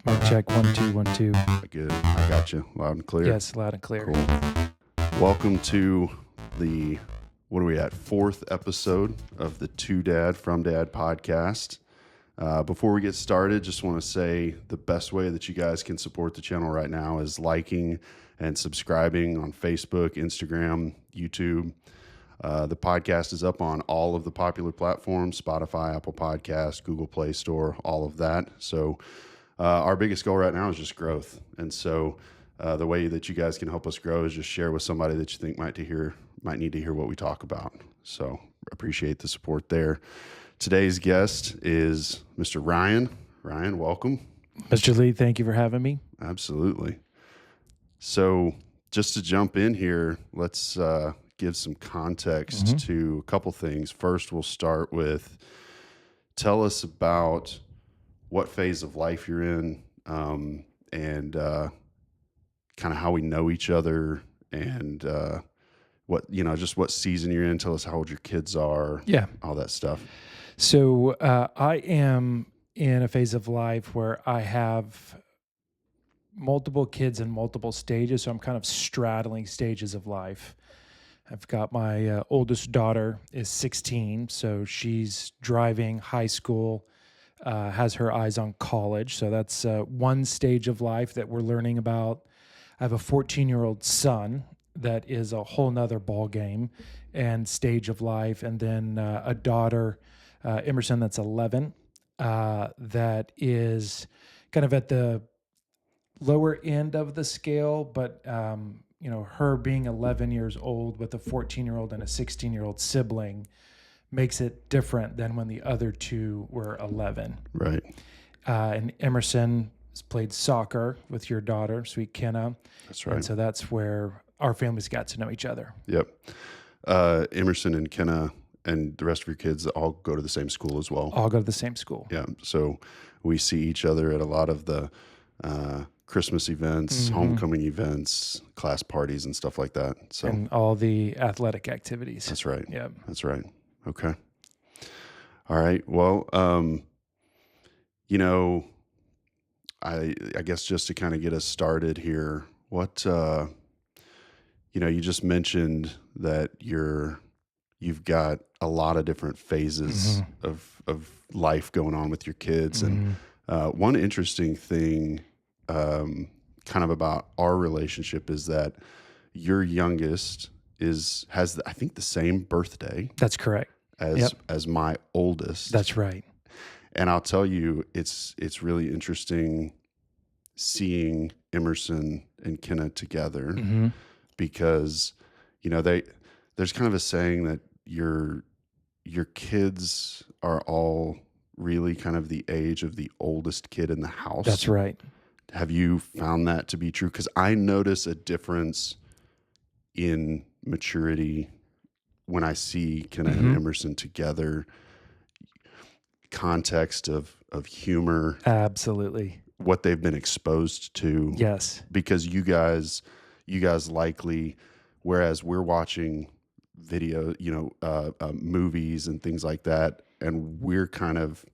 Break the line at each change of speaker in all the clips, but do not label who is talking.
Mic check, 1, 2, 1, 2.
Good. I got you. Loud and clear.
Yes, loud and clear.
Cool. Welcome to the, what are we at? 4th episode of the To Dad From Dad podcast. Before we get started, just want to say the best way that you guys can support the channel right now is liking and subscribing on Facebook, Instagram, YouTube. The podcast is up on all of the popular platforms, Spotify, Apple Podcasts, Google Play Store, all of that. So our biggest goal right now is just growth. And so the way that you guys can help us grow is just share with somebody that you think might need to hear what we talk about. So appreciate the support there. Today's guest is Mr. Ryan. Ryan, welcome.
Mr. Lee, thank you for having me.
Absolutely. So just to jump in here, let's give some context to a couple things. First, we'll start with tell us about what phase of life you're in, and kind of how we know each other, and just what season you're in. Tell us how old your kids are.
Yeah.
All that stuff.
So I am in a phase of life where I have multiple kids in multiple stages. So I'm kind of straddling stages of life. I've got my oldest daughter is 16, so she's driving high school, has her eyes on college. So that's one stage of life that we're learning about. I have a 14-year-old son that is a whole nother ball game and stage of life. And then a daughter, Emerson, that's 11, that is kind of at the lower end of the scale, but her being 11 years old with a 14-year-old and a 16-year-old sibling makes it different than when the other two were 11.
Right.
And Emerson has played soccer with your daughter, sweet Kenna.
That's right.
And so that's where our families got to know each other.
Yep. Emerson and Kenna and the rest of your kids all go to the same school as well.
All go to the same school.
Yeah. So we see each other at a lot of the Christmas events, homecoming events, class parties, and stuff like that. So
and all the athletic activities.
That's right.
Yeah.
That's right. Okay. All right. Well, I guess just to kind of get us started here, what you just mentioned that you've got a lot of different phases of life going on with your kids, and one interesting thing kind of about our relationship is that your youngest has I think the same birthday.
That's correct.
As my oldest.
That's right.
And I'll tell you, it's really interesting seeing Emerson and Kenna together because there's kind of a saying that your kids are all really kind of the age of the oldest kid in the house.
That's right.
Have you found that to be true? Because I notice a difference in maturity when I see Kenna and Emerson together. Context of humor.
Absolutely.
What they've been exposed to.
Yes.
Because you guys likely, whereas we're watching video, movies and things like that, and we're kind of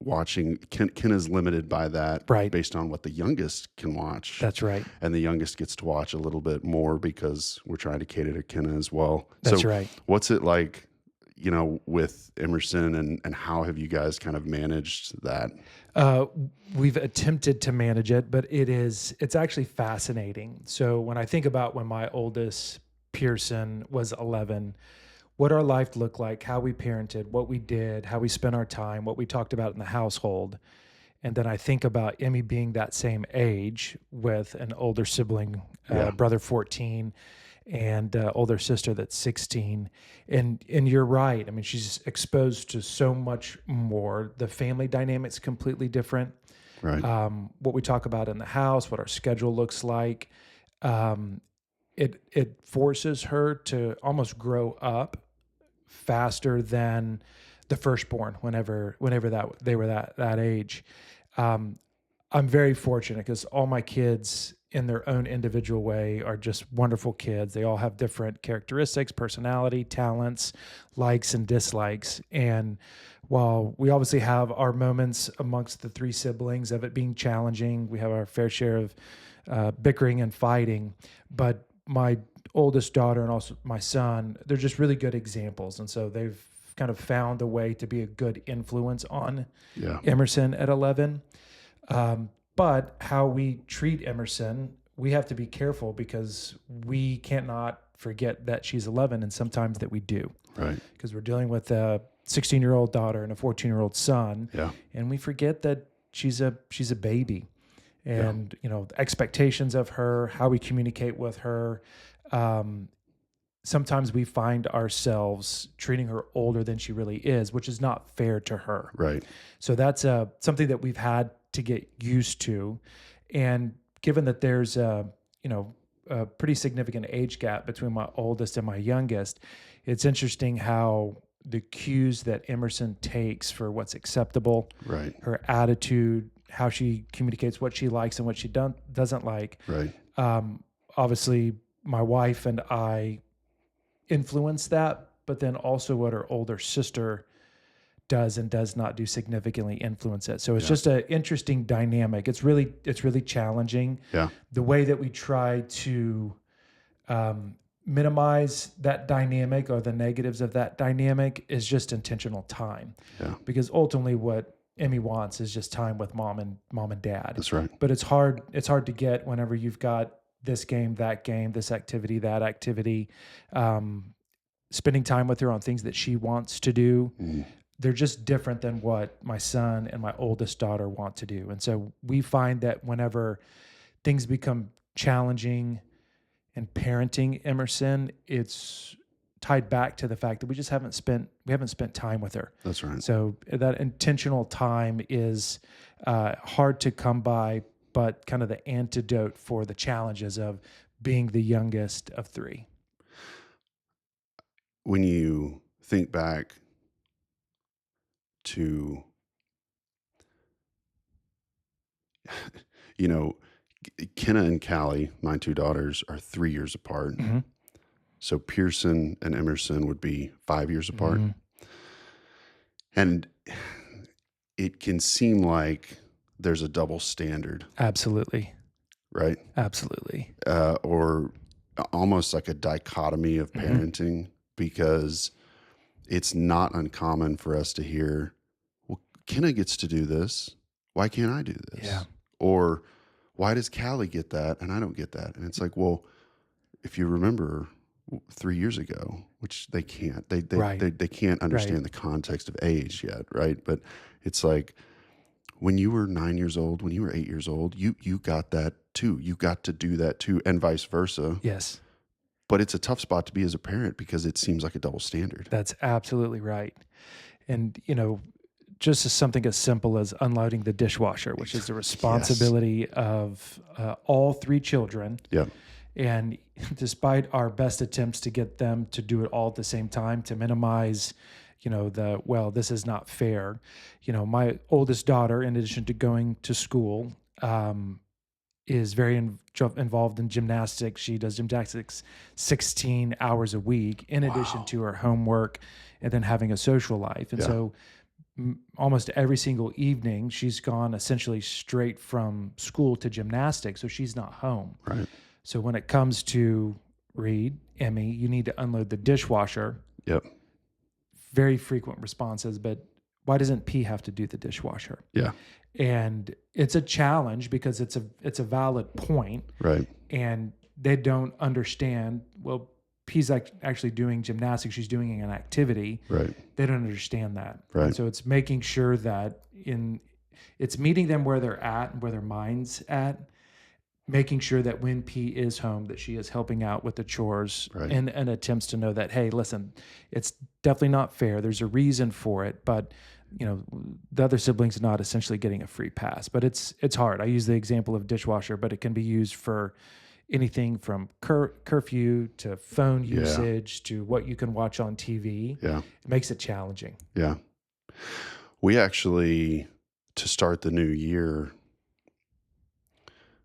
watching, Kenna's limited by that,
right,
based on what the youngest can watch.
That's right.
And the youngest gets to watch a little bit more because we're trying to cater to Kenna as well.
That's right.
What's it like, with Emerson, and how have you guys kind of managed that?
We've attempted to manage it, but it's actually fascinating. So when I think about when my oldest Pearson was 11, what our life looked like, how we parented, what we did, how we spent our time, what we talked about in the household. And then I think about Emmy being that same age with an older sibling, brother 14, and older sister that's 16. And you're right. I mean, she's exposed to so much more. The family dynamic's completely different.
Right.
What we talk about in the house, what our schedule looks like. It forces her to almost grow up faster than the firstborn whenever they were that age. I'm very fortunate because all my kids in their own individual way are just wonderful kids. They all have different characteristics, personality, talents, likes and dislikes. And while we obviously have our moments amongst the three siblings of it being challenging, we have our fair share of bickering and fighting. But my oldest daughter and also my son, they're just really good examples. And so they've kind of found a way to be a good influence on
Yeah.
Emerson at 11. But how we treat Emerson, we have to be careful because we cannot forget that she's 11, and sometimes that we do,
Right.
because we're dealing with a 16-year-old daughter and a 14-year-old son,
Yeah.
and we forget that she's a baby, and the expectations of her, how we communicate with her. Sometimes we find ourselves treating her older than she really is, which is not fair to her.
Right.
So that's something that we've had to get used to. And given that there's a pretty significant age gap between my oldest and my youngest, it's interesting how the cues that Emerson takes for what's acceptable,
Right.
her attitude, how she communicates what she likes and what she doesn't like.
Right.
Obviously, my wife and I influence that, but then also what her older sister does and does not do significantly influence it. So it's just an interesting dynamic. It's really challenging.
Yeah.
The way that we try to minimize that dynamic or the negatives of that dynamic is just intentional time.
Yeah.
Because ultimately what Emmy wants is just time with mom and dad.
That's right.
But it's hard to get whenever you've got this game, that game, this activity, that activity, spending time with her on things that she wants to do. They're just different than what my son and my oldest daughter want to do. And so we find that whenever things become challenging in parenting Emerson, it's tied back to the fact that we haven't spent time with her.
That's right.
So that intentional time is hard to come by, but kind of the antidote for the challenges of being the youngest of three.
When you think back to, Kenna and Callie, my two daughters, are 3 years apart.
Mm-hmm.
So Pearson and Emerson would be 5 years apart.
Mm-hmm.
And it can seem like there's a double standard,
Absolutely.
right?
Absolutely.
Or almost like a dichotomy of
Mm-hmm.
parenting, because it's not uncommon for us to hear, well, Kenna gets to do this. Why can't I do this?
Yeah.
Or why does Callie get that and I don't get that? And it's like, well, if you remember 3 years ago, which they can't, they can't understand the context of age yet, right? But it's like, when you were 9 years old, when you were 8 years old, you got that too. You got to do that too, and vice versa.
Yes.
But it's a tough spot to be as a parent because it seems like a double standard.
That's absolutely right. And, just as something as simple as unloading the dishwasher, which is the responsibility of all three children.
Yeah.
And despite our best attempts to get them to do it all at the same time, to minimize, this is not fair. My oldest daughter, in addition to going to school, is very involved in gymnastics. She does gymnastics 16 hours a week, in addition to her homework and then having a social life. And so almost every single evening, she's gone essentially straight from school to gymnastics. So she's not home.
Right.
So when it comes to Reed, Emmy, you need to unload the dishwasher.
Yep.
Very frequent responses, but why doesn't P have to do the dishwasher?
Yeah.
And it's a challenge because it's a valid point.
Right.
And they don't understand, well, P's actually doing gymnastics. She's doing an activity.
Right.
They don't understand that.
Right.
And so it's making sure that it's meeting them where they're at and where their mind's at, making sure that when P is home, that she is helping out with the chores and attempts to know that, hey, listen, it's definitely not fair. There's a reason for it, but the other sibling's not essentially getting a free pass. But it's hard. I use the example of dishwasher, but it can be used for anything from curfew to phone usage to what you can watch on TV.
Yeah.
It makes it challenging.
Yeah. We actually, to start the new year,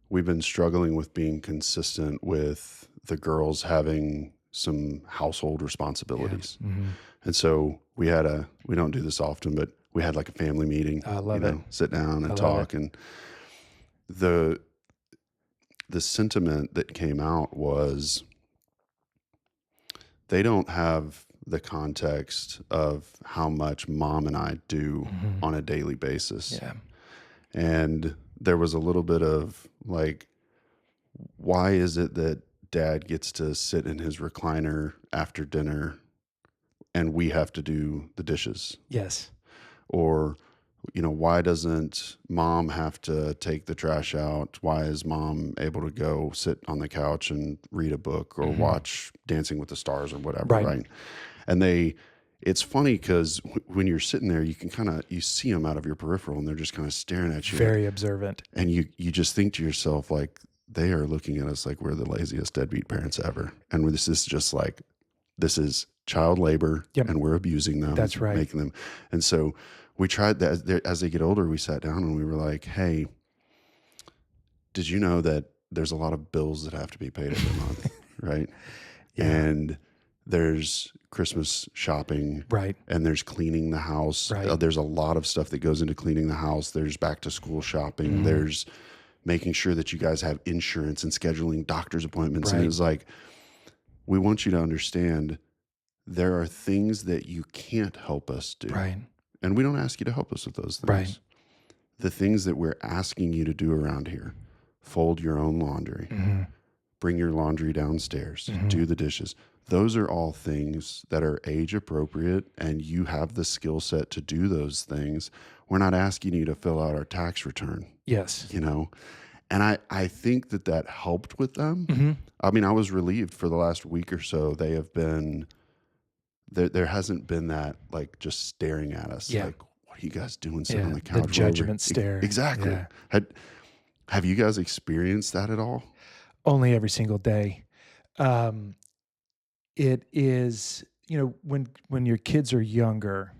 we've been struggling with being consistent with the girls having some household
Yeah.
responsibilities.
Hmm.
And so we don't do this often, but we had like a family meeting,
I love it.
sit down
I
and
love it.
talk. And the sentiment that came out was they don't have the context of how much mom and I do
Hmm.
on a daily basis.
Yeah.
And there was a little bit of like, why is it that dad gets to sit in his recliner after dinner and we have to do the dishes?
Yes.
Or, why doesn't mom have to take the trash out? Why is mom able to go sit on the couch and read a book or
Hmm.
watch Dancing with the Stars or whatever,
Right.
right? And it's funny because when you're sitting there, you can you see them out of your peripheral and they're just kind of staring at you.
Very observant.
And you just think to yourself, like, they are looking at us like we're the laziest deadbeat parents ever. And this is just like, this is child labor.
Yep.
And we're abusing them.
That's right.
Making them. And so we tried that as they get older, we sat down and we were like, hey, did you know that there's a lot of bills that have to be paid every month? Right.
Yeah.
And there's Christmas shopping.
Right.
And there's cleaning the house.
Right.
There's a lot of stuff that goes into cleaning the house. There's back to school shopping. There's making sure that you guys have insurance and scheduling doctor's appointments.
Right.
And it's like, we want you to understand there are things that you can't help us do.
Right.
And we don't ask you to help us with those things.
Right.
The things that we're asking you to do around here, fold your own laundry, bring your laundry downstairs, do the dishes. Those are all things that are age appropriate and you have the skill set to do those things. We're not asking you to fill out our tax return,
Yes.
And I think that helped with them.
Mm-hmm.
I mean, I was relieved for the last week or so. They have been, there hasn't been that like just staring at us.
Yeah.
Like, what are you guys doing sitting on the couch?
The
What are we-"
judgment stare.
Exactly.
Yeah.
Have you guys experienced that at all?
Only every single day. It is, when your kids are younger,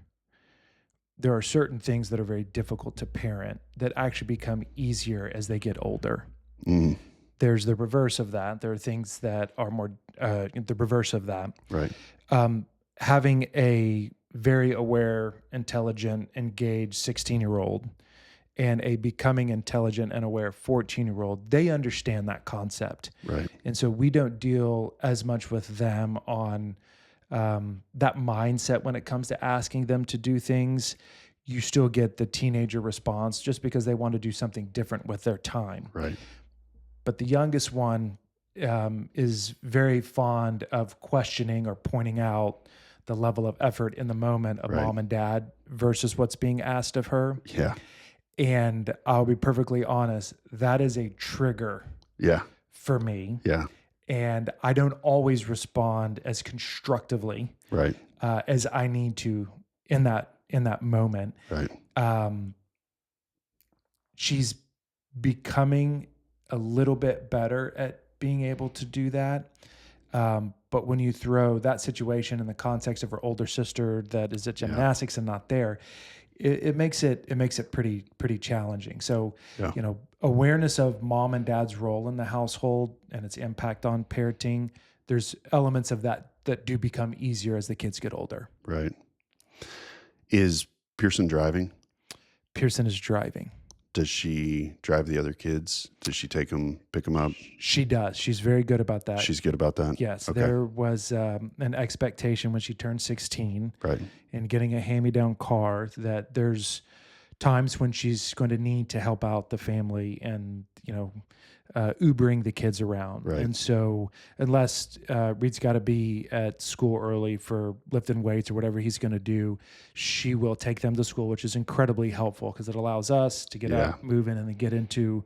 there are certain things that are very difficult to parent that actually become easier as they get older.
Mm,
There's the reverse of that. There are things that are more the reverse of that.
right.
Having a very aware, intelligent, engaged 16-year-old and a becoming intelligent and aware 14-year-old, they understand that concept.
Right.
And so we don't deal as much with them on that mindset when it comes to asking them to do things. You still get the teenager response just because they want to do something different with their time.
Right.
But the youngest one is very fond of questioning or pointing out the level of effort in the moment of
Right.
mom and dad versus what's being asked of her.
Yeah.
And I'll be perfectly honest, that is a trigger
Yeah.
for me.
Yeah.
And I don't always respond as constructively
Right.
as I need to in that moment.
Right.
She's becoming a little bit better at being able to do that. But when you throw that situation in the context of her older sister that is at gymnastics and not there, it makes it pretty challenging. So,
Yeah.
Awareness of mom and dad's role in the household and its impact on parenting, there's elements of that do become easier as the kids get older.
Right. Is Pearson driving?
Pearson is driving.
Does she drive the other kids? Does she pick them up?
She does. She's very good about that.
She's good about that?
Yes.
Okay.
There was an expectation when she turned 16
Right.
and getting a hand-me-down car that there's times when she's going to need to help out the family and, Ubering the kids around.
Right.
And so unless Reed's got to be at school early for lifting weights or whatever he's going to do, she will take them to school, which is incredibly helpful because it allows us to get out moving and then get into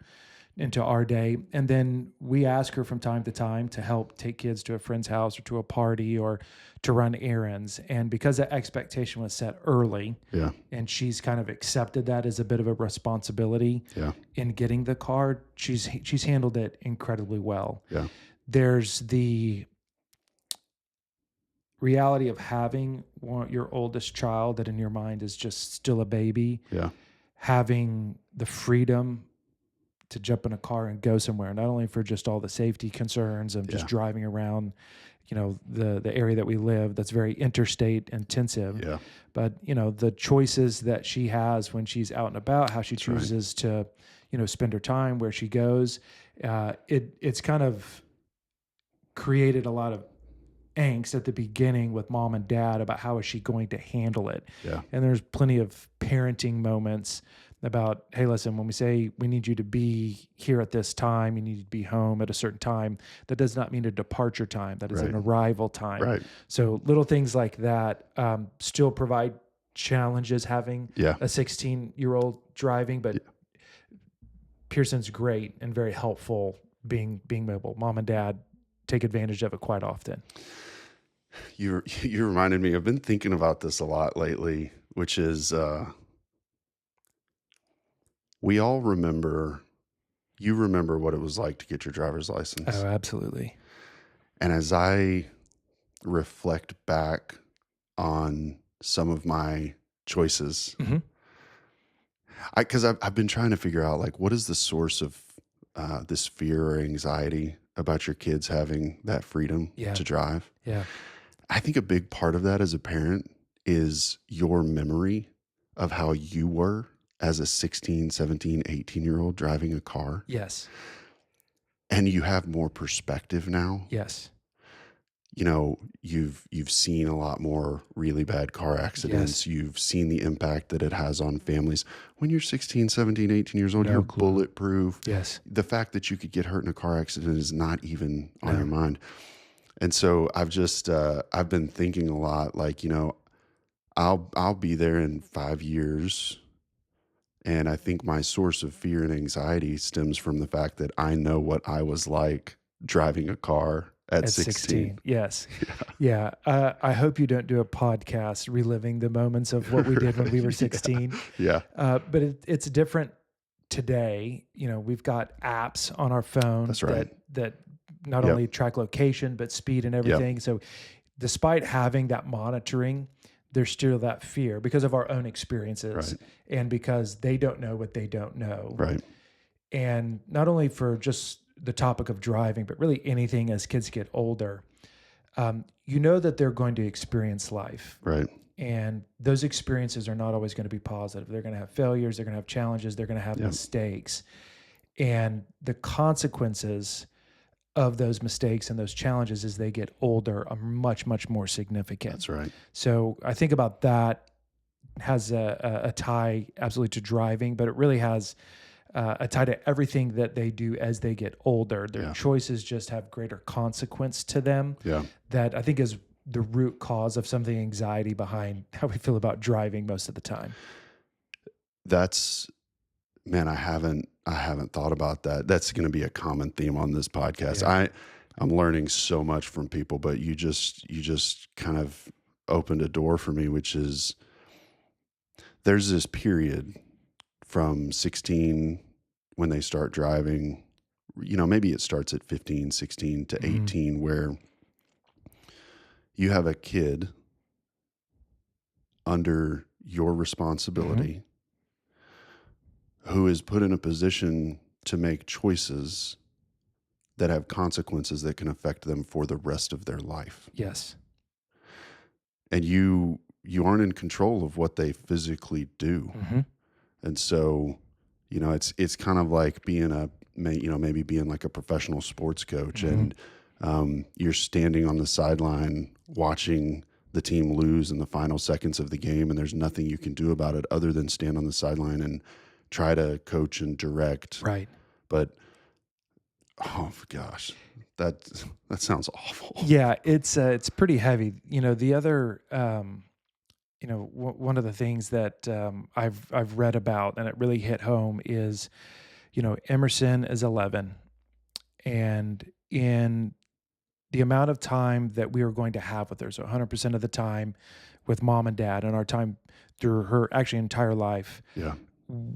our day. And then we ask her from time to time to help take kids to a friend's house or to a party or to run errands. And because that expectation was set early,
Yeah.
and she's kind of accepted that as a bit of a responsibility
Yeah.
in getting the car, she's handled it incredibly well.
Yeah.
There's the reality of having your oldest child that in your mind is just still a baby,
Yeah.
having the freedom to jump in a car and go somewhere, not only for just all the safety concerns of just
Yeah.
driving around, the area that we live that's very interstate intensive,
Yeah.
but the choices that she has when she's out and about, how she
That's right.
chooses to, spend her time, where she goes. It's kind of created a lot of angst at the beginning with mom and dad about how is she going to handle it.
Yeah.
And there's plenty of parenting moments about, hey, listen, when we say we need you to be here at this time, you need to be home at a certain time, that does not mean a departure time. That is an
Right.
arrival time.
Right.
So little things like that still provide challenges having
Yeah.
a 16-year-old driving, but Pearson's great and very helpful being mobile. Mom and dad take advantage of it quite often.
You reminded me, I've been thinking about this a lot lately, which is we all remember, you remember what it was like to get your driver's license.
Oh, absolutely.
And as I reflect back on some of my choices,
Mhm.
because I've been trying to figure out, like, what is the source of this fear or anxiety about your kids having that freedom
Yeah.
to drive.
Yeah.
I think a big part of that as a parent is your memory of how you were as a 16, 17, 18-year-old driving a car.
Yes.
And you have more perspective now.
Yes.
You've seen a lot more really bad car accidents.
Yes.
You've seen the impact that it has on families. When you're 16, 17, 18 years old,
No
you're
clue.
bulletproof.
Yes.
The fact that you could get hurt in a car accident is not even on
No.
your mind. And so I've been thinking a lot, like, I'll be there in 5 years. And I think my source of fear and anxiety stems from the fact that I know what I was like driving a car at 16.
Yes. Yeah. I hope you don't do a podcast reliving the moments of what we did when we were 16.
Yeah.
But it's different today. We've got apps on our phone
That's right.
that not
Yep.
only track location, but speed and everything. So despite having that monitoring, there's still that fear because of our own experiences
Right.
and because they don't know what they don't know.
Right.
And not only for just the topic of driving, but really anything as kids get older, that they're going to experience life.
Right.
And those experiences are not always going to be positive. They're going to have failures. They're going to have challenges. They're going to have mistakes. And the consequences of those mistakes and those challenges as they get older are much, much more significant.
That's right.
So I think about that has a tie absolutely to driving, but it really has a tie to everything that they do as they get older. Their choices just have greater consequence to them.
Yeah.
That I think is the root cause of some of the anxiety behind how we feel about driving most of the time.
Man, I haven't thought about that. That's going to be a common theme on this podcast.
Yeah.
I'm learning so much from people, but you just kind of opened a door for me, which is there's this period from 16 when they start driving, maybe it starts at 15, 16 to 18, where you have a kid under your responsibility who is put in a position to make choices that have consequences that can affect them for the rest of their life.
Yes.
And you aren't in control of what they physically do.
Mm-hmm.
And so, it's kind of like being maybe being like a professional sports coach, and you're standing on the sideline watching the team lose in the final seconds of the game, and there's nothing you can do about it other than stand on the sideline and try to coach and direct.
Right.
But oh gosh, that sounds awful.
Yeah, it's pretty heavy. The other one of the things that I've read about and it really hit home is, Emerson is 11, and in the amount of time that we are going to have with her, so 100% of the time with mom and dad, and our time through her actually entire life,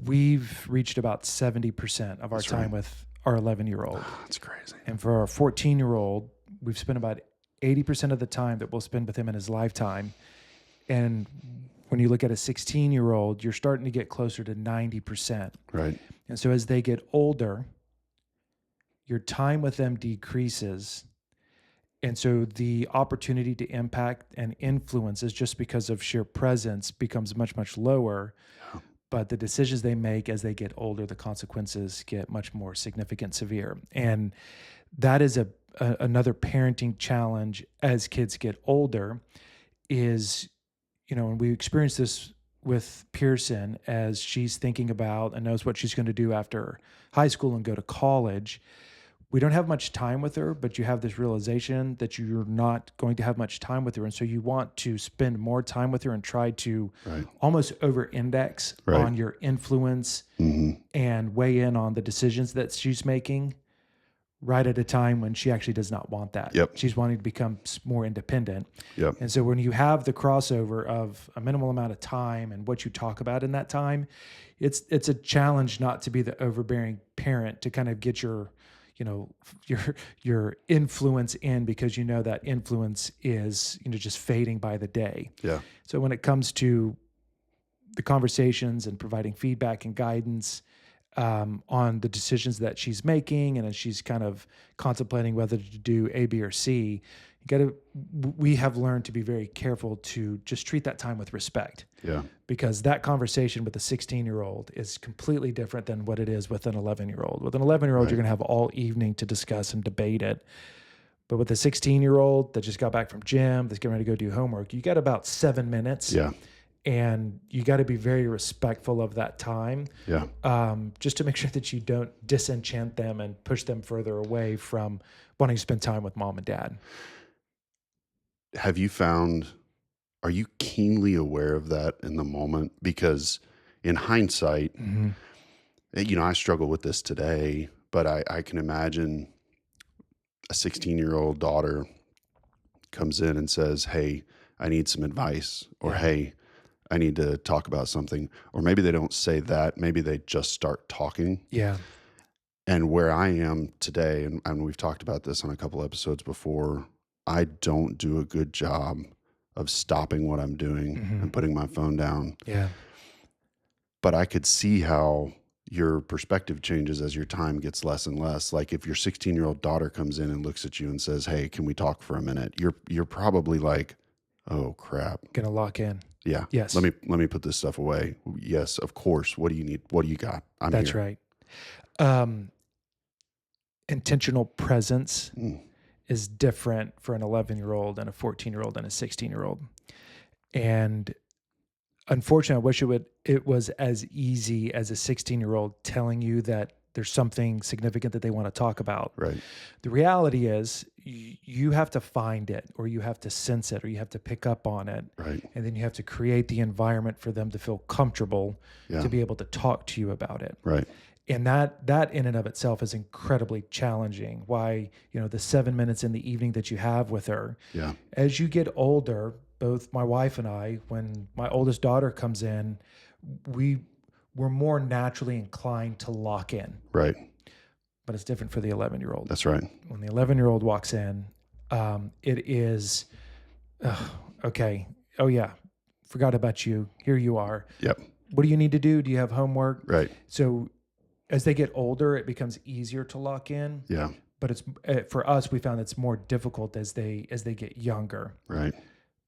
we've reached about 70% of our
That's
time
right.
with our 11-year-old.
That's crazy.
And for our 14-year-old, we've spent about 80% of the time that we'll spend with him in his lifetime. And when you look at a 16-year-old, you're starting to get closer to 90%.
Right.
And so as they get older, your time with them decreases. And so the opportunity to impact and influence is just because of sheer presence becomes much, much lower.
Yeah.
But the decisions they make as they get older, the consequences get much more significant, severe. And that is another parenting challenge as kids get older is, and we experience this with Pearson as she's thinking about and knows what she's going to do after high school and go to college. We don't have much time with her, but you have this realization that you're not going to have much time with her. And so you want to spend more time with her and try to
Right.
almost over index
Right.
on your influence and weigh in on the decisions that she's making right at a time when she actually does not want that.
Yep.
She's wanting to become more independent.
Yep.
And so when you have the crossover of a minimal amount of time and what you talk about in that time, it's a challenge not to be the overbearing parent, to kind of get your influence in, because that influence is just fading by the day.
Yeah.
So when it comes to the conversations and providing feedback and guidance on the decisions that she's making, and as she's kind of contemplating whether to do A, B, or C, we have learned to be very careful to just treat that time with respect.
Yeah.
Because that conversation with a 16-year-old is completely different than what it is with an 11-year-old. With an 11-year-old, you're going to have all evening to discuss and debate it. But with a 16-year-old that just got back from gym, that's getting ready to go do homework, you got about 7 minutes.
Yeah.
And you got to be very respectful of that time.
Yeah.
Just to make sure that you don't disenchant them and push them further away from wanting to spend time with mom and dad.
Are you keenly aware of that in the moment? Because in hindsight, I struggle with this today, but I can imagine a 16-year-old daughter comes in and says, "Hey, I need some advice," or "Hey, I need to talk about something." Or maybe they don't say that. Maybe they just start talking.
Yeah.
And where I am today, and we've talked about this on a couple episodes before, I don't do a good job of stopping what I'm doing and putting my phone down.
Yeah.
But I could see how your perspective changes as your time gets less and less. Like if your 16-year-old daughter comes in and looks at you and says, "Hey, can we talk for a minute?" You're probably like, "Oh crap.
Gonna lock in."
Yeah.
Yes.
Let me put this stuff away. Yes, of course. What do you need? What do you got? I'm
That's
here.
right. Intentional presence is different for an 11-year-old and a 14-year-old and a 16-year-old. And unfortunately, I wish it was as easy as a 16-year-old telling you that there's something significant that they want to talk about.
Right.
The reality is you have to find it, or you have to sense it, or you have to pick up on it.
Right.
And then you have to create the environment for them to feel comfortable to be able to talk to you about it.
Right.
And that in and of itself is incredibly challenging. Why, the 7 minutes in the evening that you have with her.
Yeah.
As you get older, both my wife and I, when my oldest daughter comes in, we're more naturally inclined to lock in.
Right.
But it's different for the 11-year-old.
That's right.
When the 11-year-old walks in, it is, okay, oh yeah, forgot about you. Here you are.
Yep.
What do you need to do? Do you have homework?
Right.
So as they get older, it becomes easier to lock in.
Yeah.
But it's for us, we found it's more difficult as they get younger.
Right.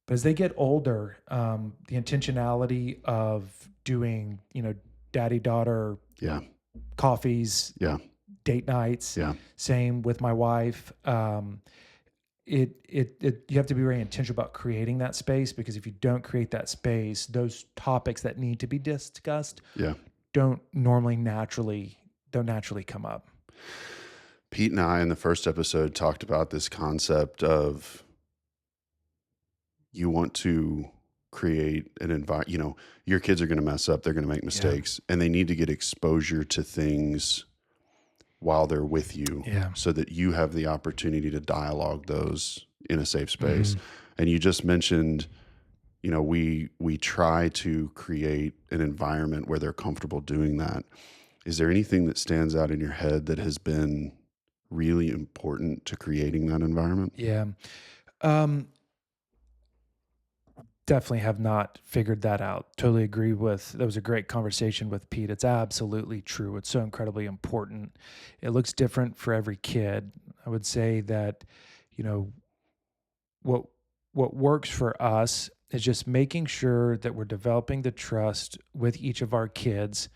But as they get older, the intentionality of doing, daddy-daughter coffees, date nights, same with my wife. You have to be very intentional about creating that space, because if you don't create that space, those topics that need to be discussed don't naturally come up.
Pete and I in the first episode talked about this concept of you want to create an environment, your kids are going to mess up, they're going to make mistakes, and they need to get exposure to things while they're with you so that you have the opportunity to dialogue those in a safe space. And you just mentioned, we try to create an environment where they're comfortable doing that. Is there anything that stands out in your head that has been really important to creating that environment?
Yeah. definitely have not figured that out. Totally agree with, that was a great conversation with Pete. It's absolutely true. It's so incredibly important. It looks different for every kid. I would say that, you know, what what works for us is just making sure that we're developing the trust with each of our kids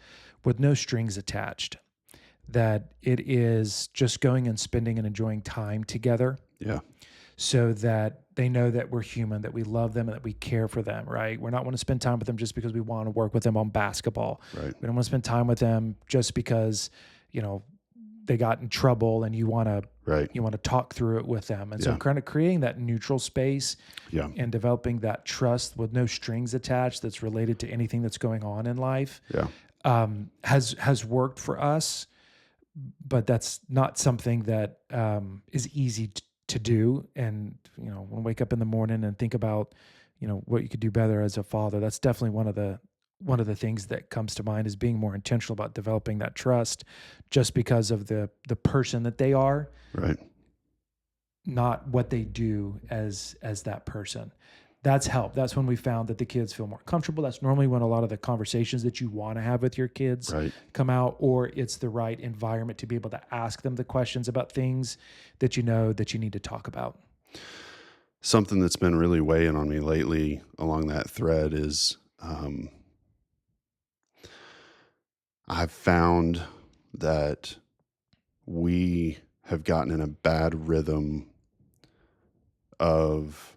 with no strings attached. That it is just going and spending and enjoying time together
Yeah.
so that they know that we're human, that we love them, and that we care for them, right? We're not want to spend time with them just because we want to work with them on basketball.
Right.
We don't want to spend time with them just because, you know, they got in trouble and
Right.
you want to talk through it with them. And so
Yeah.
kind of creating that neutral space
Yeah.
and developing that trust with no strings attached that's related to anything that's going on in life
Yeah.
has worked for us, but that's not something that is easy to do. And when I wake up in the morning and think about what you could do better as a father, that's definitely one of the things that comes to mind, is being more intentional about developing that trust, just because of the person that they are,
Right.
not what they do as that person. That's helped. That's when we found that the kids feel more comfortable. That's normally when a lot of the conversations that you want to have with your kids
Right.
come out, or it's the right environment to be able to ask them the questions about things that you know that you need to talk about.
Something that's been really weighing on me lately along that thread is I've found that we have gotten in a bad rhythm of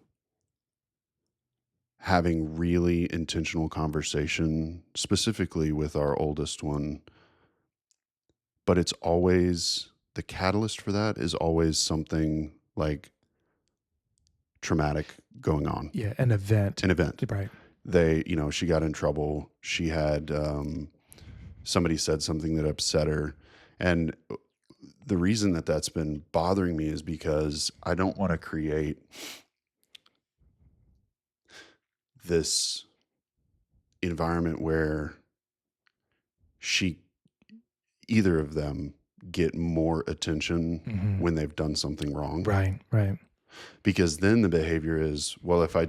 having really intentional conversation, specifically with our oldest one. But it's always, the catalyst for that is always something like traumatic going on.
Yeah, an event.
An event.
Right.
She got in trouble. She had, somebody said something that upset her. And the reason that that's been bothering me is because I don't want to create this environment where either of them get more attention when they've done something wrong.
Right.
Because then the behavior is, well, if I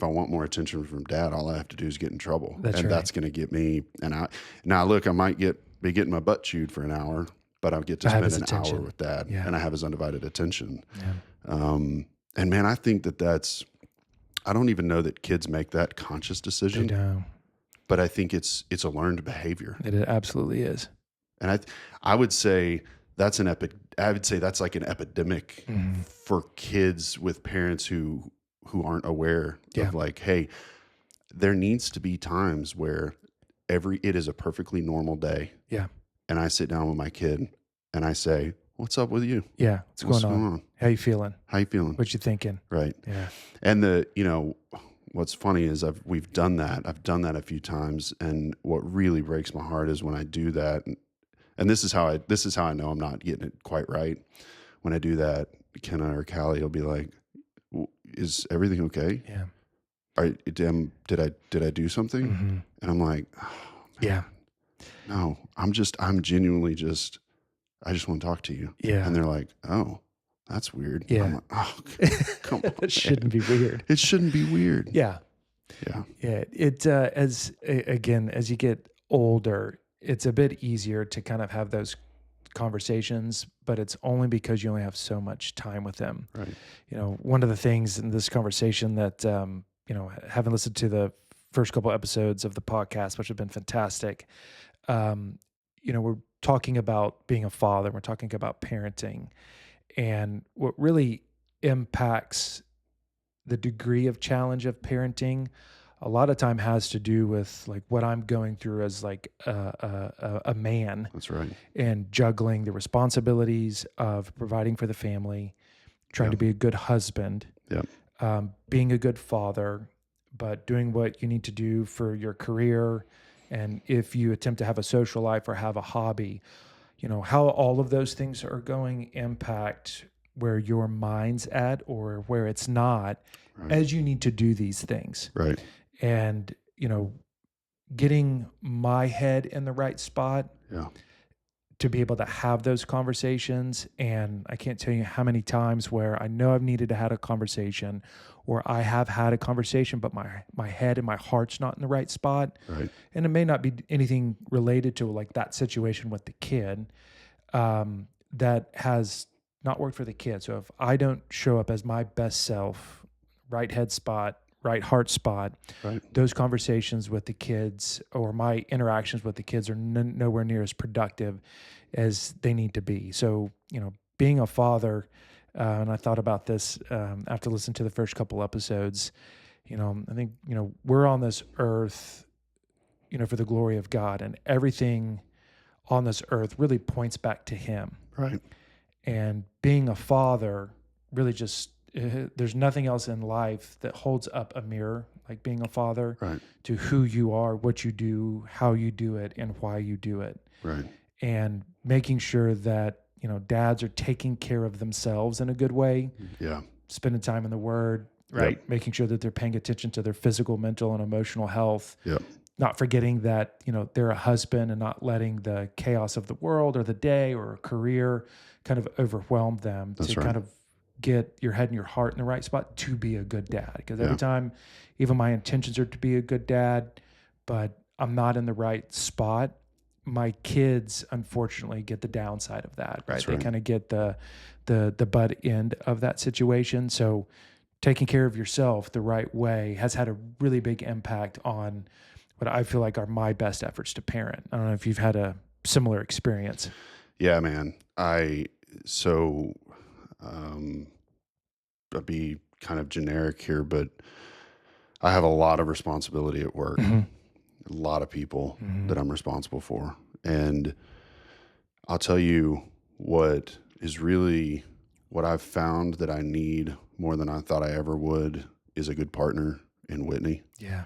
want more attention from dad, all I have to do is get in trouble.
That's right.
That's going to get me. Now look, I might be getting my butt chewed for an hour, but I'll get to spend an hour with dad, and I have his undivided attention.
Yeah.
And man, I think I don't even know that kids make that conscious decision.
They don't.
But I think it's a learned behavior.
It absolutely is.
And I would say that's like an epidemic for kids with parents who aren't aware of, like, hey, there needs to be times where it is a perfectly normal day.
Yeah.
And I sit down with my kid and I say, "What's up with you?
Yeah. What's going on? How you feeling?
What
you thinking?"
Right.
Yeah.
And what's funny is we've done that. I've done that a few times, and what really breaks my heart is when I do that. And this is how I know I'm not getting it quite right. When I do that, Kenna or Callie will be like, "Is everything okay?
Yeah.
Did I do something?" And I'm like, "Oh, man, no, I'm genuinely I just want to talk to you."
Yeah.
And they're like, "Oh, that's weird."
Yeah.
I'm like, "Oh, come on.
That shouldn't be weird.
It shouldn't be weird."
Yeah.
Yeah.
Yeah. It as you get older, it's a bit easier to kind of have those conversations, but it's only because you only have so much time with them.
Right.
One of the things in this conversation that having listened to the first couple episodes of the podcast, which have been fantastic, we're talking about being a father, we're talking about parenting, and what really impacts the degree of challenge of parenting a lot of time has to do with like what I'm going through as like a man.
That's right.
And juggling the responsibilities of providing for the family, trying to be a good husband, being a good father, but doing what you need to do for your career. And if you attempt to have a social life or have a hobby, how all of those things are going impact where your mind's at or where it's not, as you need to do these things.
Right.
And, getting my head in the right spot to be able to have those conversations. And I can't tell you how many times where I know I've needed to have a conversation, or I have had a conversation, but my head and my heart's not in the right spot.
Right.
And it may not be anything related to like that situation with the kid, that has not worked for the kid. So if I don't show up as my best self, right head spot, right heart spot,
Right.
those conversations with the kids or my interactions with the kids are nowhere near as productive as they need to be. So, being a father, and I thought about this after listening to the first couple episodes, I think, we're on this earth, for the glory of God, and everything on this earth really points back to Him.
Right.
And being a father really just, there's nothing else in life that holds up a mirror like being a father
Right.
to who you are, what you do, how you do it, and why you do it.
Right.
And making sure that, dads are taking care of themselves in a good way,
Yeah.
spending time in the Word, right?
Yep.
Making sure that they're paying attention to their physical, mental, and emotional health.
Yep.
Not forgetting that, they're a husband, and not letting the chaos of the world or the day or a career kind of overwhelm them.
That's
to
right.
kind of get your head and your heart in the right spot to be a good dad. Because
Yeah.
every time, even my intentions are to be a good dad, but I'm not in the right spot, my kids unfortunately get the downside of that, right?
That's
They
right.
kind of get the butt end of that situation. So taking care of yourself the right way has had a really big impact on what I feel like are my best efforts to parent. I don't know if you've had a similar experience.
Yeah, man. So I'll be kind of generic here, but I have a lot of responsibility at work,
Mhm.
a lot of people
Mhm.
that I'm responsible for. And I'll tell you what is really what I've found that I need more than I thought I ever would is a good partner in Whitney.
Yeah.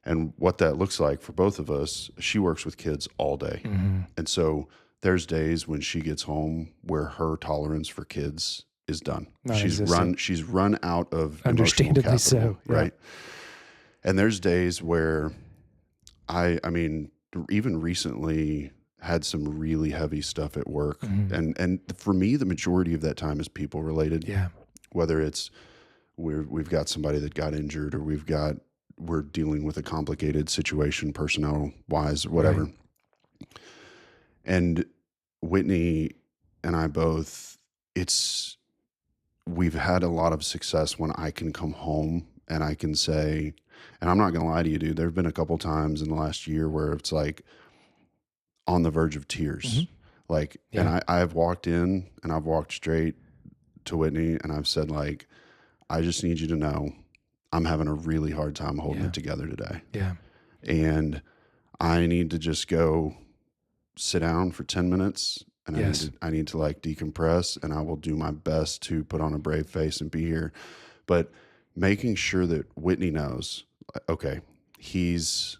And what that looks like for both of us, she works with kids all day.
Mhm.
And so there's days when she gets home where her tolerance for kids is done.
Non-existent.
She's run out of emotional
Understandably
capital,
so. Yeah.
right? And there's days where I mean, even recently had some really heavy stuff at work.
Mhm.
And for me, the majority of that time is people related,
Yeah.
whether it's we've got somebody that got injured, or we're dealing with a complicated situation, personnel wise, whatever.
Right.
And Whitney and I both, we've had a lot of success when I can come home and I can say, and I'm not going to lie to you, dude, there've been a couple times in the last year where it's like on the verge of tears.
Mhm.
Like,
Yeah.
and I've walked in and I've walked straight to Whitney and I've said, like, I just need you to know I'm having a really hard time holding
Yeah.
it together today.
Yeah.
And I need to just go sit down for 10 minutes and
Yes.
I need to like decompress, and I will do my best to put on a brave face and be here. But making sure that Whitney knows, okay, he's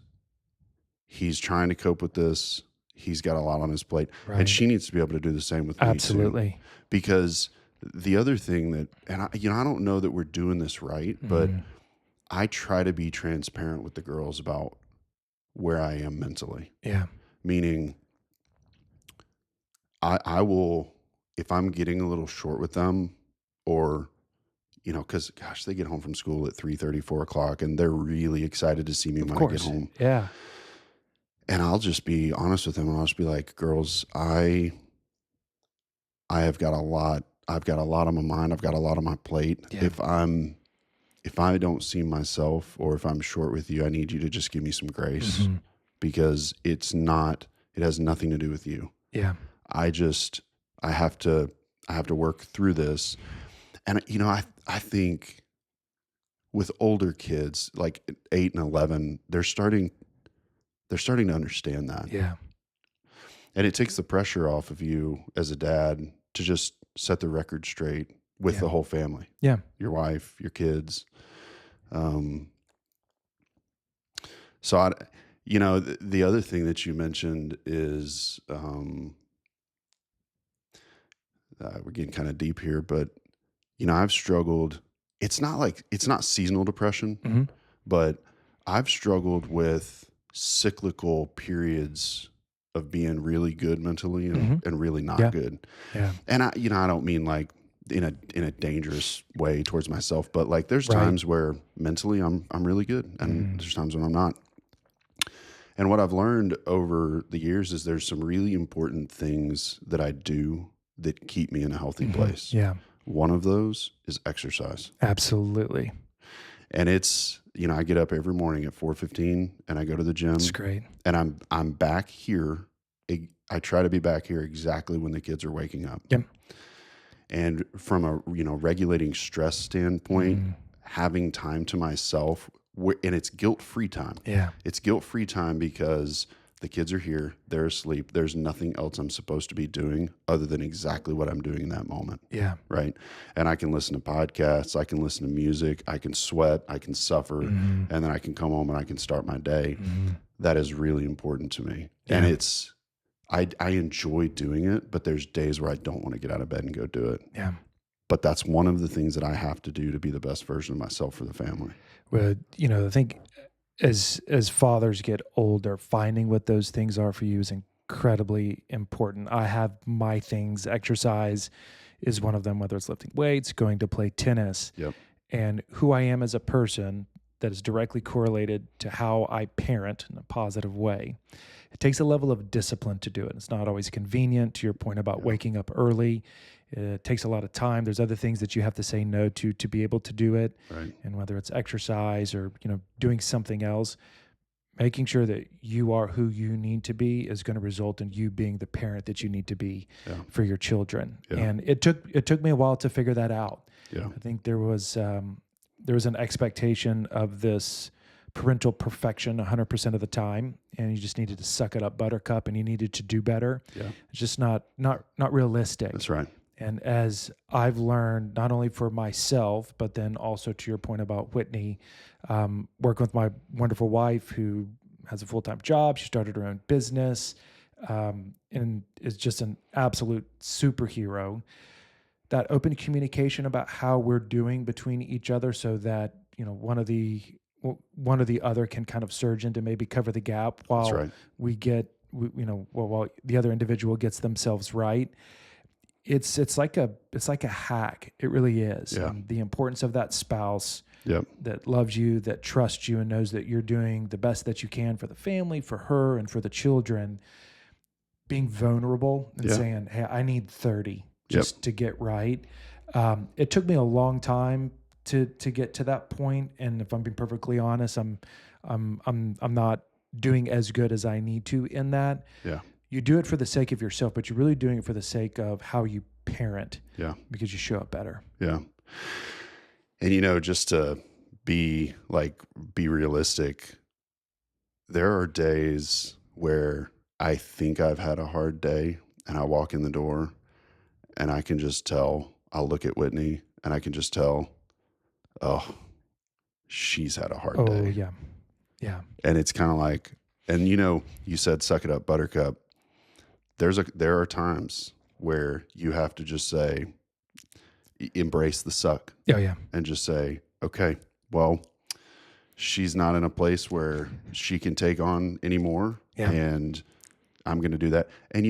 trying to cope with this. He's got a lot on his plate,
Right.
and she needs to be able to do the same with me too.
Absolutely.
Because the other thing that, and I don't know that we're doing this right, but
Mhm.
I try to be transparent with the girls about where I am mentally.
Yeah.
Meaning, I will, if I'm getting a little short with them, or because gosh, they get home from school at 3:30, 4 o'clock, and they're really excited to see me
Of
when I get
course.
home.
Yeah.
And I'll just be honest with them, and I'll just be like, girls, I have got a lot. I've got a lot on my mind. I've got a lot on my plate.
Yeah.
If I don't see myself, or if I'm short with you, I need you to just give me some grace,
Mhm.
because it has nothing to do with you.
Yeah.
I have to work through this. And I think with older kids, like 8 and 11, they're starting to understand that.
Yeah.
And it takes the pressure off of you as a dad to just set the record straight with
Yeah.
the whole family.
Yeah.
Your wife, your kids. So the other thing that you mentioned is, we're getting kind of deep here, but I've struggled. It's not seasonal depression,
Mhm.
but I've struggled with cyclical periods of being really good mentally and really not
Yeah.
good.
Yeah.
And I don't mean like in a dangerous way towards myself, but like there's
Right.
times where mentally I'm really good, and
Mhm.
there's times when I'm not. And what I've learned over the years is there's some really important things that I do that keep me in a healthy place.
Yeah.
One of those is exercise.
Absolutely.
And it's, I get up every morning at 4:15 and I go to the
It's
gym,
great.
and I'm back here. I try to be back here exactly when the kids are waking up.
Yep.
And from a, regulating stress standpoint,
Mhm.
having time to myself, and it's guilt-free time.
Yeah.
It's guilt-free time because the kids are here, they're asleep. There's nothing else I'm supposed to be doing other than exactly what I'm doing in that moment.
Yeah.
Right. And I can listen to podcasts, I can listen to music, I can sweat, I can suffer,
Mhm.
and then I can come home and I can start my day.
Mhm.
That is really important to me.
Yeah.
And I enjoy doing it, but there's days where I don't want to get out of bed and go do it.
Yeah.
But that's one of the things that I have to do to be the best version of myself for the family.
Well, I think as fathers get older, finding what those things are for you is incredibly important. I have my things. Exercise is one of them, whether it's lifting weights, going to play tennis,
Yep.
and who I am as a person that is directly correlated to how I parent in a positive way. It takes a level of discipline to do it. It's not always convenient, to your point about
Yeah.
waking up early. It takes a lot of time. There's other things that you have to say no to be able to do it.
Right.
And whether it's exercise or, doing something else, making sure that you are who you need to be is going to result in you being the parent that you need to be
Yeah.
for your children.
Yeah.
And it took me a while to figure that out.
Yeah.
I think there was an expectation of this parental perfection 100% of the time, and you just needed to suck it up, buttercup, and you needed to do better.
Yeah.
It's just not realistic.
That's right.
And as I've learned, not only for myself, but then also to your point about Whitney, working with my wonderful wife who has a full-time job. She started her own business, and is just an absolute superhero. That open communication about how we're doing between each other, so that one of the other can kind of surge in to maybe cover the gap
That's
while
right.
while the other individual gets themselves right. It's like a hack. It really is.
Yeah.
And the importance of that spouse
Yep.
that loves you, that trusts you, and knows that you're doing the best that you can for the family, for her, and for the children. Being vulnerable and
Yeah.
saying, "Hey, I need 30
Yep.
just to get right." It took me a long time to get to that point, and if I'm being perfectly honest, I'm not doing as good as I need to in that.
Yeah.
You do it for the sake of yourself, but you're really doing it for the sake of how you parent,
Yeah.
because you show up better.
Yeah. And just to be realistic, there are days where I think I've had a hard day and I walk in the door and I can just tell. I'll look at Whitney and I can just tell, oh, she's had a hard
Oh
day.
yeah. Yeah.
And it's kind of like, and you said suck it up, buttercup. There are times where you have to just say, embrace the suck.
Oh yeah.
And just say, okay, well, she's not in a place where she can take on anymore.
Yeah.
And I'm going to do that. And,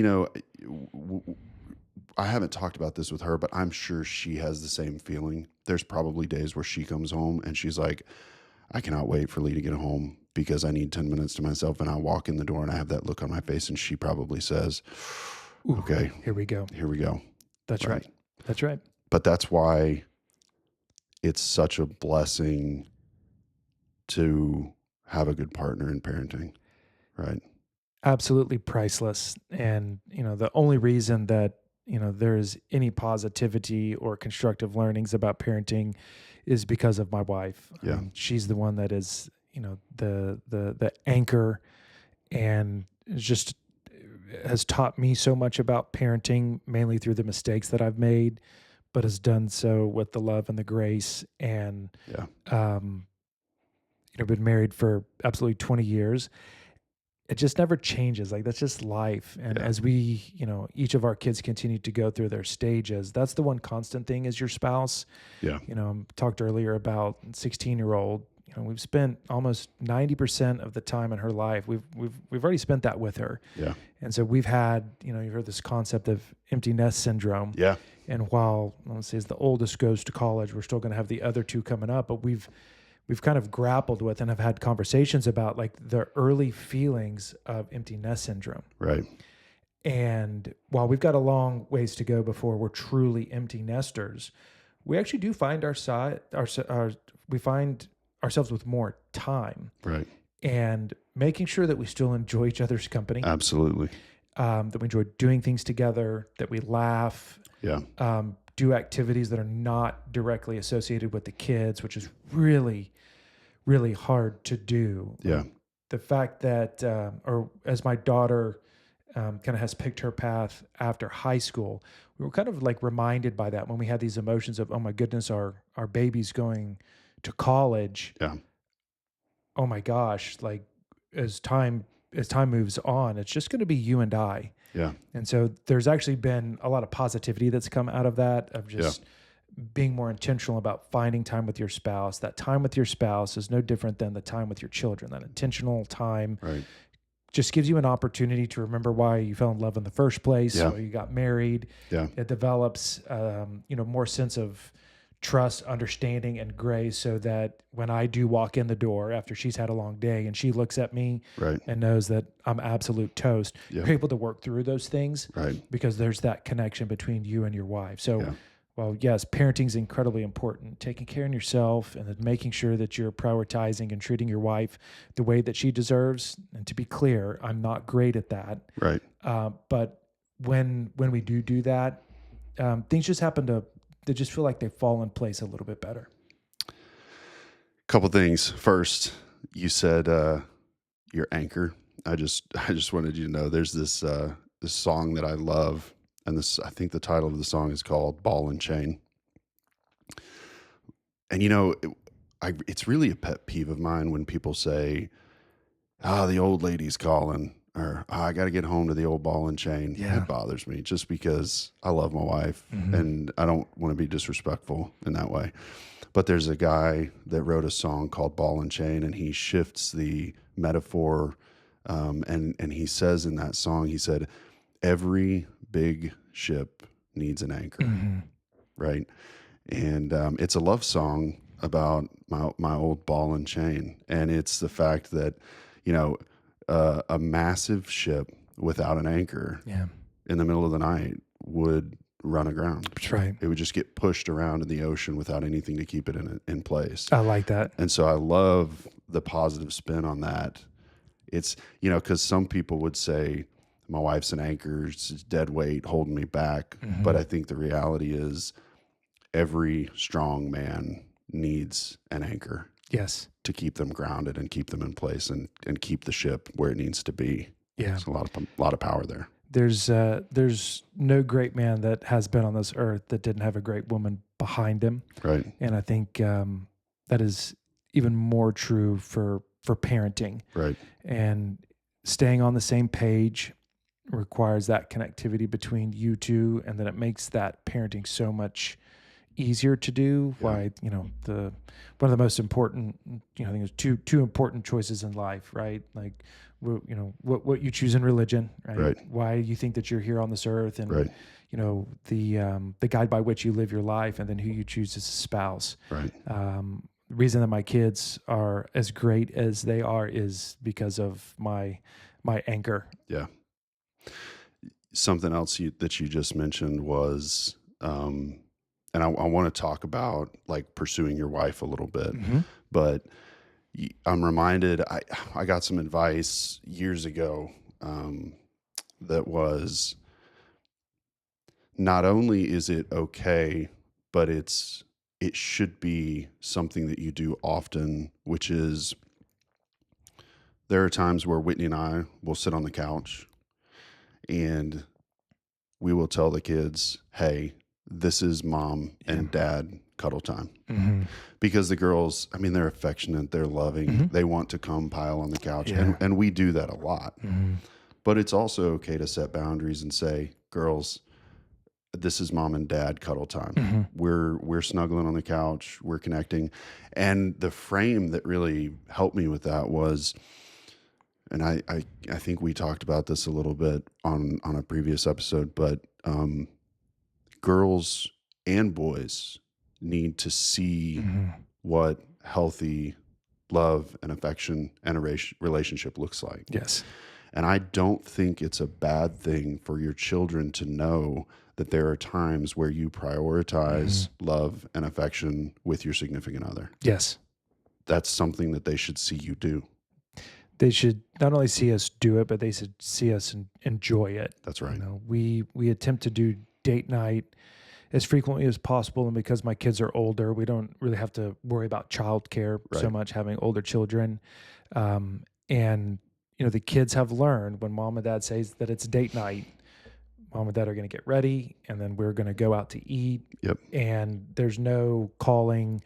I haven't talked about this with her, but I'm sure she has the same feeling. There's probably days where she comes home and she's like, I cannot wait for Lee to get home because I need 10 minutes to myself. And I walk in the door and I have that look on my face. And she probably says,
Ooh,
okay,
here we go.
here we go.
That's right. That's right.
But that's why it's such a blessing to have a good partner in parenting, right?
Absolutely priceless. And, the only reason that, there's any positivity or constructive learnings about parenting is because of my wife.
Yeah.
She's the one that is, the anchor, and just has taught me so much about parenting, mainly through the mistakes that I've made, but has done so with the love and the grace. And,
Yeah.
Been married for absolutely 20 years. It just never changes. Like, that's just life. And
Yeah.
as we, each of our kids continue to go through their stages, that's the one constant thing is your spouse.
Yeah.
Talked earlier about 16-year-old, we've spent almost 90% of the time in her life. We've already spent that with her.
Yeah.
And so we've had, you've heard this concept of empty nest syndrome.
Yeah.
And while, let's say, as the oldest goes to college, we're still going to have the other two coming up, but we've kind of grappled with and have had conversations about like the early feelings of empty nest syndrome.
Right.
And while we've got a long ways to go before we're truly empty nesters, we actually do find we find ourselves with more time.
Right.
And making sure that we still enjoy each other's company,
Absolutely.
that we enjoy doing things together, that we laugh,
Yeah.
do activities that are not directly associated with the kids, which is really, really hard to do.
Yeah.
The fact that, or as my daughter kind of has picked her path after high school, we were kind of like reminded by that when we had these emotions of, oh my goodness, our baby's going to college.
Yeah.
Oh my gosh, like as time moves on, it's just going to be you and I.
Yeah.
And so there's actually been a lot of positivity that's come out of that, of just being more intentional about finding time with your spouse. That time with your spouse is no different than the time with your children. That intentional time
Right.
just gives you an opportunity to remember why you fell in love in the first place,
Yeah.
why you got married.
Yeah.
It develops, more sense of trust, understanding, and grace, so that when I do walk in the door after she's had a long day and she looks at me
Right.
and knows that I'm absolute toast,
Yeah.
you're able to work through those things
Right.
because there's that connection between you and your wife. So,
Yeah.
well, yes, parenting is incredibly important. Taking care of yourself and then making sure that you're prioritizing and treating your wife the way that she deserves. And to be clear, I'm not great at that.
Right.
But when we do that, things just happen to, they just feel like they fall in place a little bit better.
Couple things. First, you said your anchor. I just wanted you to know there's this song that I love, and I think the title of the song is called "Ball and Chain." And it's really a pet peeve of mine when people say, the old lady's calling," or I got to get home to the old ball and chain.
Yeah.
It bothers me just because I love my wife and I don't want to be disrespectful in that way. But there's a guy that wrote a song called Ball and Chain, and he shifts the metaphor. And he says in that song, he said, every big ship needs an anchor. Right. And it's a love song about my old ball and chain. And it's the fact that, a massive ship without an anchor in the middle of the night would run aground.
That's right.
It would just get pushed around in the ocean without anything to keep it in place.
I like that.
And so I love the positive spin on that. It's, because some people would say, my wife's an anchor, it's dead weight holding me back. But I think the reality is every strong man needs an anchor.
Yes.
To keep them grounded and keep them in place and keep the ship where it needs to be.
Yeah.
There's a lot of power there.
There's no great man that has been on this earth that didn't have a great woman behind him.
Right.
And I think that is even more true for parenting.
Right.
And staying on the same page requires that connectivity between you two, and then it makes that parenting so much easier to do.
Yeah.
Why, one of the most important, I think there's two important choices in life, right? Like, what you choose in religion, right?
Right.
Why you think that you're here on this earth, and
Right.
The guide by which you live your life, and then who you choose as a spouse.
Right.
The reason that my kids are as great as they are is because of my anchor.
Yeah. Something else that you just mentioned was, and I want to talk about like pursuing your wife a little bit, but I'm reminded, I got some advice years ago that was, not only is it okay, but it should be something that you do often, which is there are times where Whitney and I will sit on the couch and we will tell the kids, hey, this is mom and dad cuddle time. Because the girls, they're affectionate, they're loving, they want to come pile on the couch. And we do that a lot. But it's also okay to set boundaries and say, girls, this is mom and dad cuddle time.
Mhm.
We're snuggling on the couch, we're connecting. And the frame that really helped me with that was, and I think we talked about this a little bit on a previous episode, but girls and boys need to see
Mhm.
what healthy love and affection and a relationship looks like.
Yes.
And I don't think it's a bad thing for your children to know that there are times where you prioritize love and affection with your significant other.
Yes.
That's something that they should see you do.
They should not only see us do it, but they should see us enjoy it.
That's right.
We attempt to do date night as frequently as possible, and because my kids are older, we don't really have to worry about childcare so
Right.
much. Having older children, and the kids have learned when mom and dad says that it's date night, mom and dad are going to get ready, and then we're going to go out to eat.
Yep.
And there's no calling,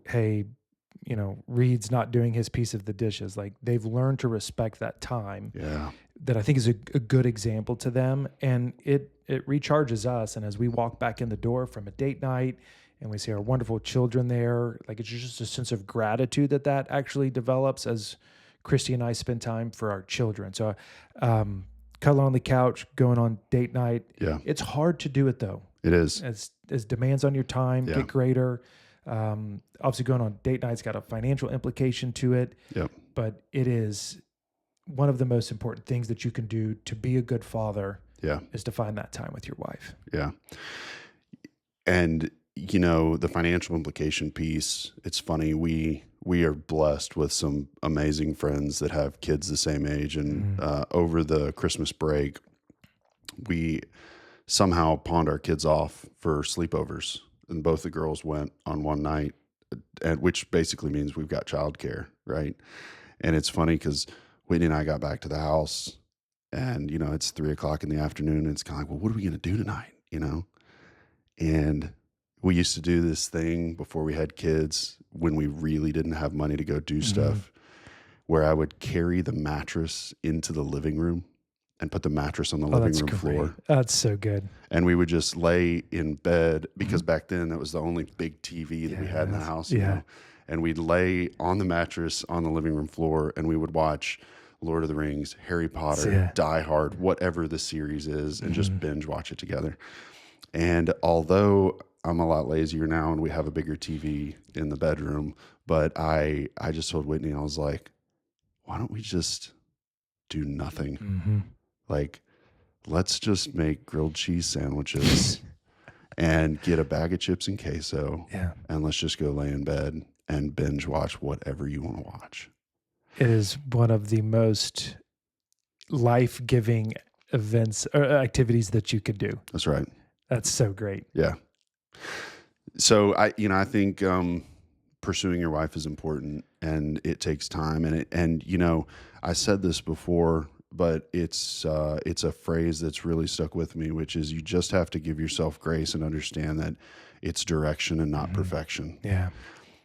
hey, Reed's not doing his piece of the dishes. Like, they've learned to respect that time.
Yeah.
That I think is a good example to them. And it recharges us. And as we walk back in the door from a date night and we see our wonderful children there, like, it's just a sense of gratitude that actually develops as Christy and I spend time for our children. So, cuddling on the couch, going on date night.
Yeah.
It's hard to do it though.
It is.
As demands on your time
Yeah.
get greater. Obviously going on date night's got a financial implication to it.
Yep.
But it is one of the most important things that you can do to be a good father.
Yeah.
Is to find that time with your wife.
Yeah. And the financial implication piece, it's funny, we are blessed with some amazing friends that have kids the same age, and over the Christmas break we somehow pawned our kids off for sleepovers, and both the girls went on one night, and which basically means we've got childcare, right? And it's funny because Whitney and I got back to the house, and it's 3:00 in the afternoon, and it's kind of like, well, what are we going to do tonight? And we used to do this thing before we had kids when we really didn't have money to go do stuff, where I would carry the mattress into the living room and put the mattress on the living room floor.
That's so good.
And we would just lay in bed, because back then that was the only big TV that we had in the house. And we'd lay on the mattress on the living room floor, and we would watch Lord of the Rings, Harry Potter, Die Hard, whatever the series is, and just binge watch it together. And although I'm a lot lazier now and we have a bigger TV in the bedroom, but I just told Whitney, I was like, why don't we just do nothing? Like, let's just make grilled cheese sandwiches and get a bag of chips and queso, and let's just go lay in bed and binge watch whatever you want to watch.
It is one of the most life-giving events or activities that you could do.
That's right.
That's so great.
Yeah. So I think pursuing your wife is important, and it takes time. And I said this before, but it's a phrase that's really stuck with me, which is you just have to give yourself grace and understand that it's direction and not perfection.
Yeah.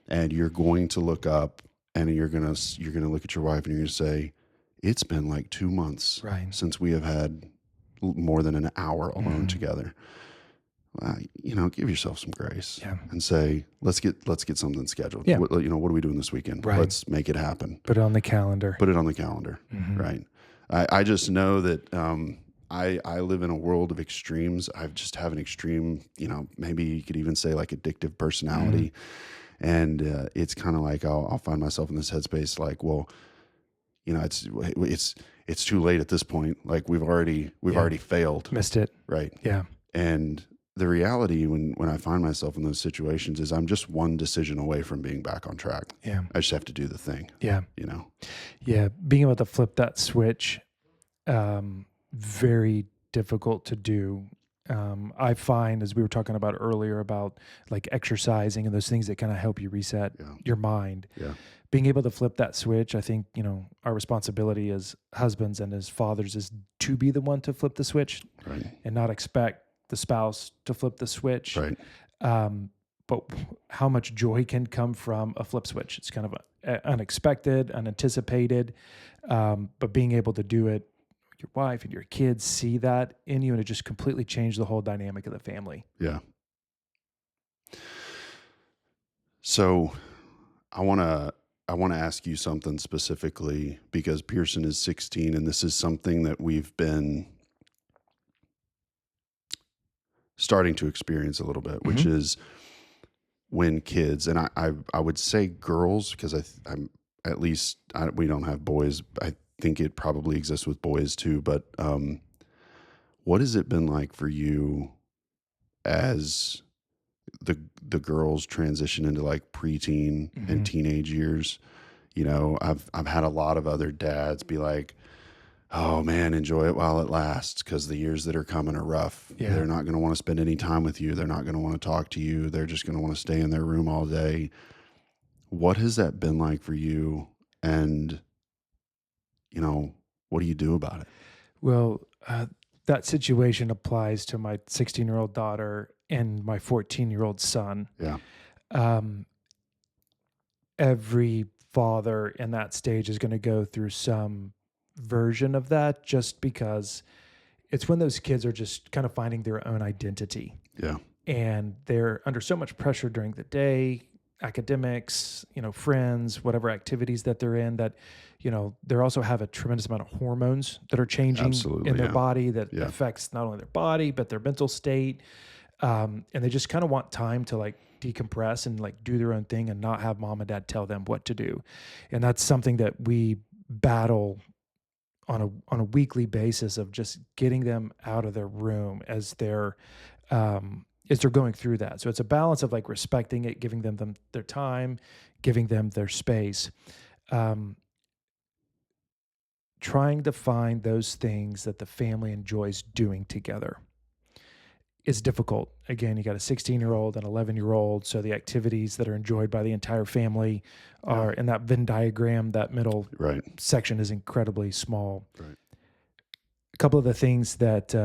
And you're going to look up, and you're gonna look at your wife, and you're gonna say, "It's been like 2 months since we have had more than an hour alone together." Give yourself some grace and say, let's get something scheduled.
Yeah.
What are we doing this weekend?
Right.
Let's make it happen.
Put it on the calendar.
Right. I just know that I live in a world of extremes. I just have an extreme, maybe you could even say like addictive personality. And it's kind of like I'll find myself in this headspace like, well, it's too late at this point. Like we've already failed.
Missed it.
Right.
Yeah.
And the reality when I find myself in those situations is I'm just one decision away from being back on track.
Yeah.
I just have to do the thing.
Yeah.
Yeah.
Being able to flip that switch, very difficult to do. I find, as we were talking about earlier, about like exercising and those things that kind of help you reset your mind.
Yeah.
Being able to flip that switch, I think, our responsibility as husbands and as fathers is to be the one to flip the switch,
Right.
and not expect the spouse to flip the switch.
Right.
But how much joy can come from a flip switch? It's kind of unexpected, unanticipated, but being able to do it, your wife and your kids see that in you, and it just completely changed the whole dynamic of the family.
Yeah. So I want to ask you something specifically because Pearson is 16 and this is something that we've been starting to experience a little bit, which
Mhm.
is when kids, and I would say girls because I'm at least we don't have boys. I think it probably exists with boys too. But what has it been like for you as the girls transition into like preteen and
Mhm.
teenage years? You know, I've had a lot of other dads be like, "Oh man, enjoy it while it lasts because the years that are coming are rough.
Yeah.
They're not going to want to spend any time with you. They're not going to want to talk to you. They're just going to want to stay in their room all day." What has that been like for you? And, you know, what do you do about it?
Well, that situation applies to my 16-year-old daughter and my 14-year-old son.
Yeah.
Um, every father in that stage is going to go through some version of that just because it's when those kids are just kind of finding their own identity
Yeah.
and they're under so much pressure during the day, academics, friends, whatever activities that they're in, that they also have a tremendous amount of hormones that are changing in
Absolutely.
their
Yeah.
body that
Yeah.
affects not only their body but their mental state. And they just kind of want time to like decompress and like do their own thing and not have mom and dad tell them what to do. And that's something that we battle on a weekly basis, of just getting them out of their room as they're going through that. So it's a balance of like respecting it, giving them their time, giving them their space, um, trying to find those things that the family enjoys doing together. It's difficult. Again, you got a 16-year-old and 11-year-old, so the activities that are enjoyed by the entire family
Yeah.
are in that Venn diagram. That middle
Right.
section is incredibly small.
Right.
A couple of the things that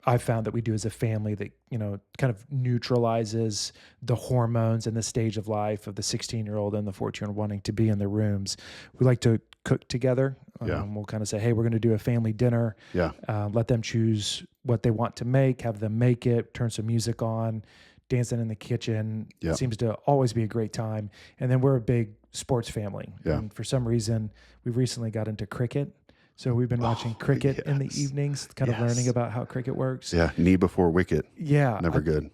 I found that we do as a family that kind of neutralizes the hormones and the stage of life of the 16-year-old and the 14-year-old wanting to be in their rooms. We like to cook together.
Yeah.
We'll kind of say, hey, we're going to do a family dinner.
Yeah.
Let them choose what they want to make, have them make it, turn some music on, dancing in the kitchen.
Yeah.
It seems to always be a great time. And then we're a big sports family.
Yeah.
And for some reason, we recently got into cricket. So we've been watching cricket in the
yes.
evenings, kind of learning
Yes.
about how cricket works.
Yeah. Knee before wicket.
Yeah.
Never good.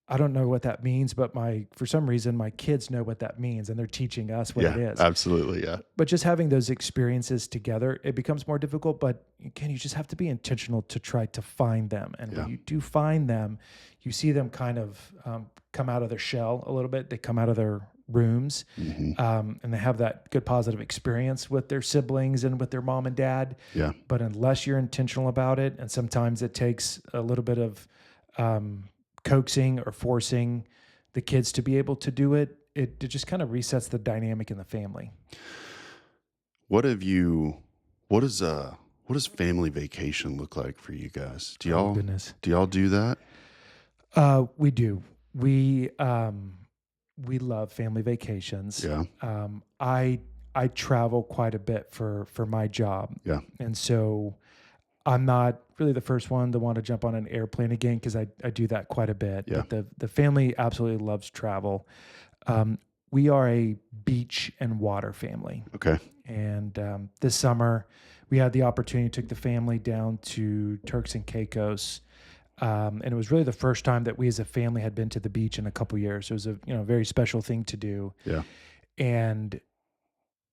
I don't know what that means, but for some reason, my kids know what that means and they're teaching us what it is.
Absolutely. Yeah.
But just having those experiences together, it becomes more difficult. But again, you just have to be intentional to try to find them. And
Yeah.
when you do find them, you see them kind of come out of their shell a little bit. They come out of their rooms,
Mm-hmm.
and they have that good positive experience with their siblings and with their mom and dad.
Yeah.
But unless you're intentional about it, and sometimes it takes a little bit of coaxing or forcing the kids to be able to do it, it just kind of resets the dynamic in the family.
What does family vacation look like for you guys? Do
Oh
y'all
goodness.
do that?
We do. We love family vacations.
Yeah.
I travel quite a bit for my job.
Yeah.
And so I'm not really the first one to want to jump on an airplane again, because I do that quite a bit.
Yeah.
But the family absolutely loves travel. We are a beach and water family.
Okay.
And this summer, we had the opportunity to take the family down to Turks and Caicos. And it was really the first time that we as a family had been to the beach in a couple years. So it was a very special thing to do.
Yeah.
And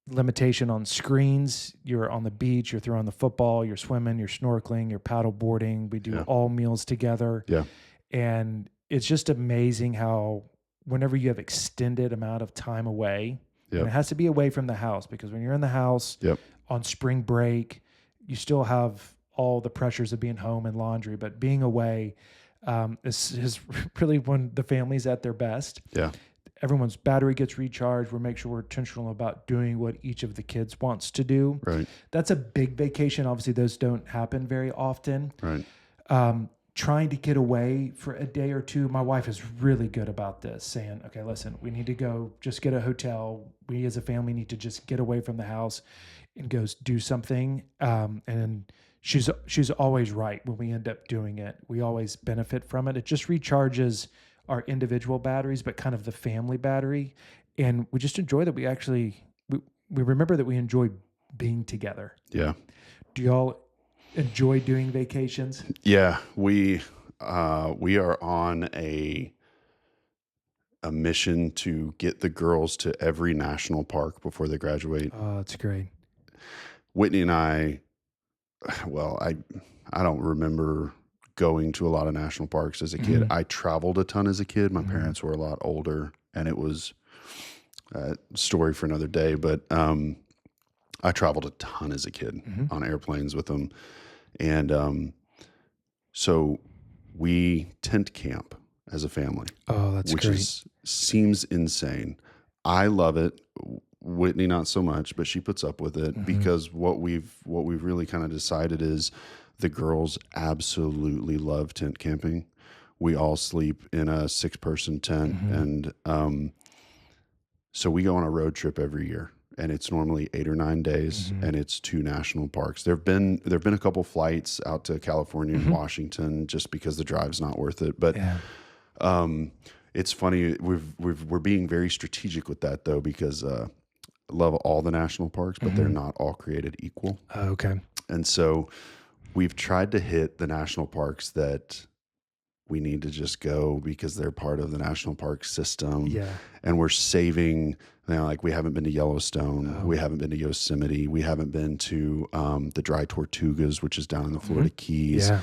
limitation on screens. You're on the beach, you're throwing the football, you're swimming, you're snorkeling, you're paddle boarding. We do
Yeah.
all meals together.
Yeah.
And it's just amazing how whenever you have extended amount of time away,
Yep.
and it has to be away from the house, because when you're in the house
Yep.
on spring break, you still have all the pressures of being home and laundry, but being away is really when the family's at their best.
Yeah.
Everyone's battery gets recharged. We make sure we're intentional about doing what each of the kids wants to do.
Right.
That's a big vacation. Obviously, those don't happen very often.
Right.
Trying to get away for a day or two. My wife is really good about this, saying, okay, listen, we need to go just get a hotel. We as a family need to just get away from the house and go do something. And she's always right when we end up doing it. We always benefit from it. It just recharges our individual batteries, but kind of the family battery. And we just enjoy that we remember that we enjoy being together.
Yeah.
Do y'all enjoy doing vacations?
Yeah. We are on a mission to get the girls to every national park before they graduate.
Oh, it's great.
Whitney and I, well, I don't remember going to a lot of national parks as a kid.
Mhm.
I traveled a ton as a kid. My
Mhm.
parents were a lot older, and it was a story for another day. But I traveled a ton as a kid
Mhm.
on airplanes with them, and so we tent camp as a family,
Oh, that's
which
great.
seems insane. I love it. Whitney not so much, but she puts up with it
Mhm.
because what we've really kind of decided is the girls absolutely love tent camping. We all sleep in a 6-person tent,
Mhm.
and so we go on a road trip every year, and it's normally 8 or 9 days,
Mhm.
and it's 2 national parks. There've been a couple flights out to California and
Mhm.
Washington just because the drive's not worth it, but
Yeah.
um, it's funny. We're being very strategic with that though, because love all the national parks, but they're
Mhm.
not all created equal.
Oh, okay.
And so we've tried to hit the national parks that we need to just go because they're part of the national park system.
Yeah.
And we're saving, like we haven't been to Yellowstone.
Oh.
We haven't been to Yosemite. We haven't been to the Dry Tortugas, which is down in the Florida Keys.
Yeah.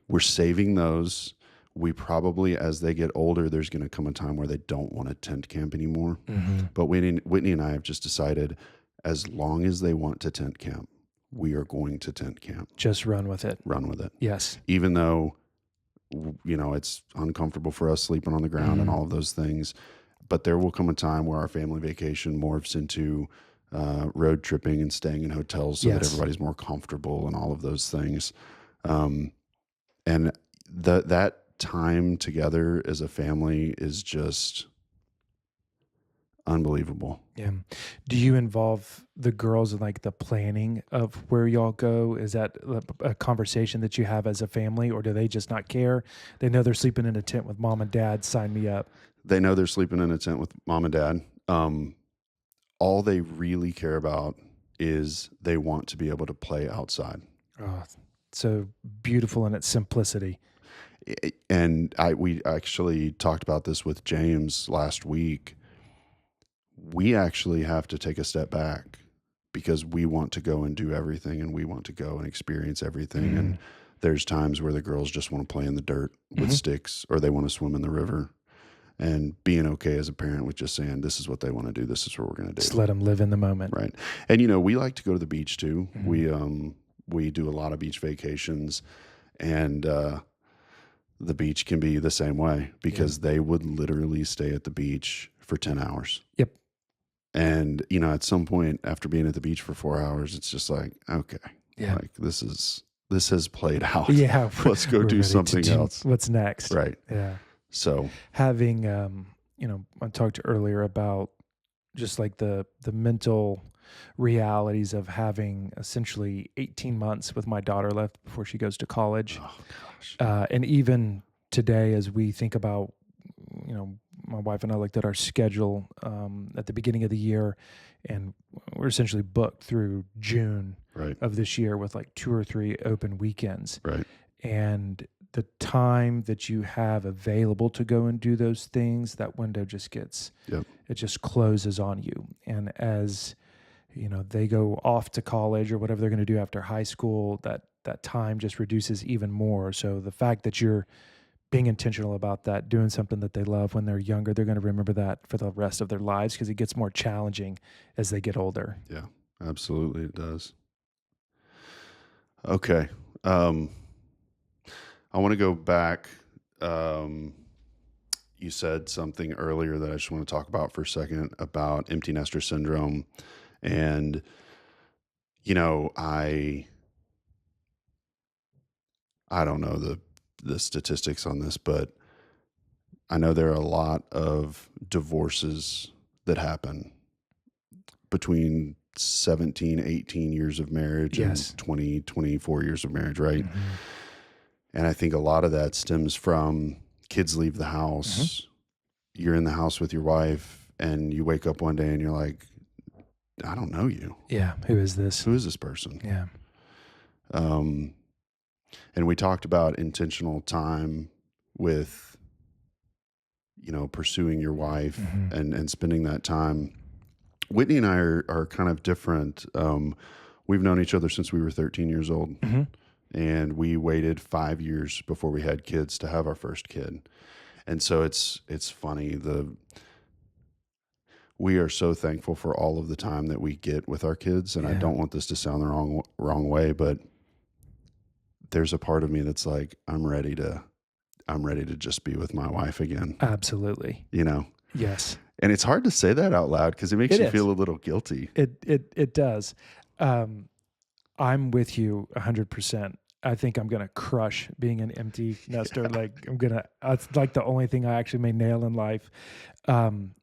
We're saving those. We probably, as they get older, there's going to come a time where they don't want to tent camp anymore.
Mhm.
But Whitney and I have just decided, as long as they want to tent camp, we are going to tent camp.
Just run with it.
Run with it.
Yes.
Even though, it's uncomfortable for us sleeping on the ground and
Mhm.
all of those things. But there will come a time where our family vacation morphs into road tripping and staying in hotels so that
Yes.
everybody's more comfortable and all of those things. And that time together as a family is just unbelievable.
Yeah. Do you involve the girls in like the planning of where y'all go? Is that a conversation that you have as a family, or do they just not care? They know they're sleeping in a tent with mom and dad. Sign me up.
They know they're sleeping in a tent with mom and dad. All they really care about is they want to be able to play outside.
Oh, so beautiful in its simplicity.
And we actually talked about this with James last week. We actually have to take a step back because we want to go and do everything, and we want to go and experience everything. And there's times where the girls just want to play in the dirt with sticks, or they want to swim in the river. And being okay as a parent with just saying, this is what they want to do, this is what we're going to do.
Just let them live in the moment.
Right. And we like to go to the beach too. We do a lot of beach vacations, and the beach can be the same way because they would literally stay at the beach for 10 hours.
Yep.
And at some point after being at the beach for 4 hours, it's just like, okay,
Yeah.
like this has played out.
Yeah.
Let's go
We're
do
ready to
something else.
What's next?
Right.
Yeah.
So
Having, I talked earlier about just like the mental realities of having essentially 18 months with my daughter left before she goes to college.
oh gosh.
And even today, as we think about, my wife and I looked at our schedule at the beginning of the year, and we're essentially booked through June
Right.
of this year with like 2 or 3 open weekends.
Right.
And the time that you have available to go and do those things, that window just it just closes on you. And as they go off to college or whatever they're going to do after high school, that time just reduces even more. So the fact that you're being intentional about that, doing something that they love when they're younger, they're going to remember that for the rest of their lives because it gets more challenging as they get older.
Yeah, absolutely. It does. Okay. I want to go back. You said something earlier that I just want to talk about for a second about empty nester syndrome. And, I don't know the statistics on this, but I know there are a lot of divorces that happen between 17, 18 years of marriage and
Yes.
20, 24 years of marriage, right?
Hmm.
And I think a lot of that stems from kids leave the
Hmm.
house. You're in the house with your wife, and you wake up one day and you're like, I don't know you.
Yeah. Who is this?
Who is this person?
Yeah.
Um, and we talked about intentional time with, pursuing your wife
Hmm.
and spending that time. Whitney and I are kind of different. We've known each other since we were 13 years old,
Hmm.
and we waited 5 years before we had kids to have our first kid. And so it's funny. We are so thankful for all of the time that we get with our kids, and I
Yeah.
don't want this to sound the wrong way, but there's a part of me that's like, I'm ready to just be with my wife again,
Absolutely.
you know?
Yes.
And it's hard to say that out loud because it makes
It
you feel
is.
a little guilty.
It does. Um, I'm with you 100%. I think I'm gonna crush being an empty nester. Like it's like the only thing I actually may nail in life. Um,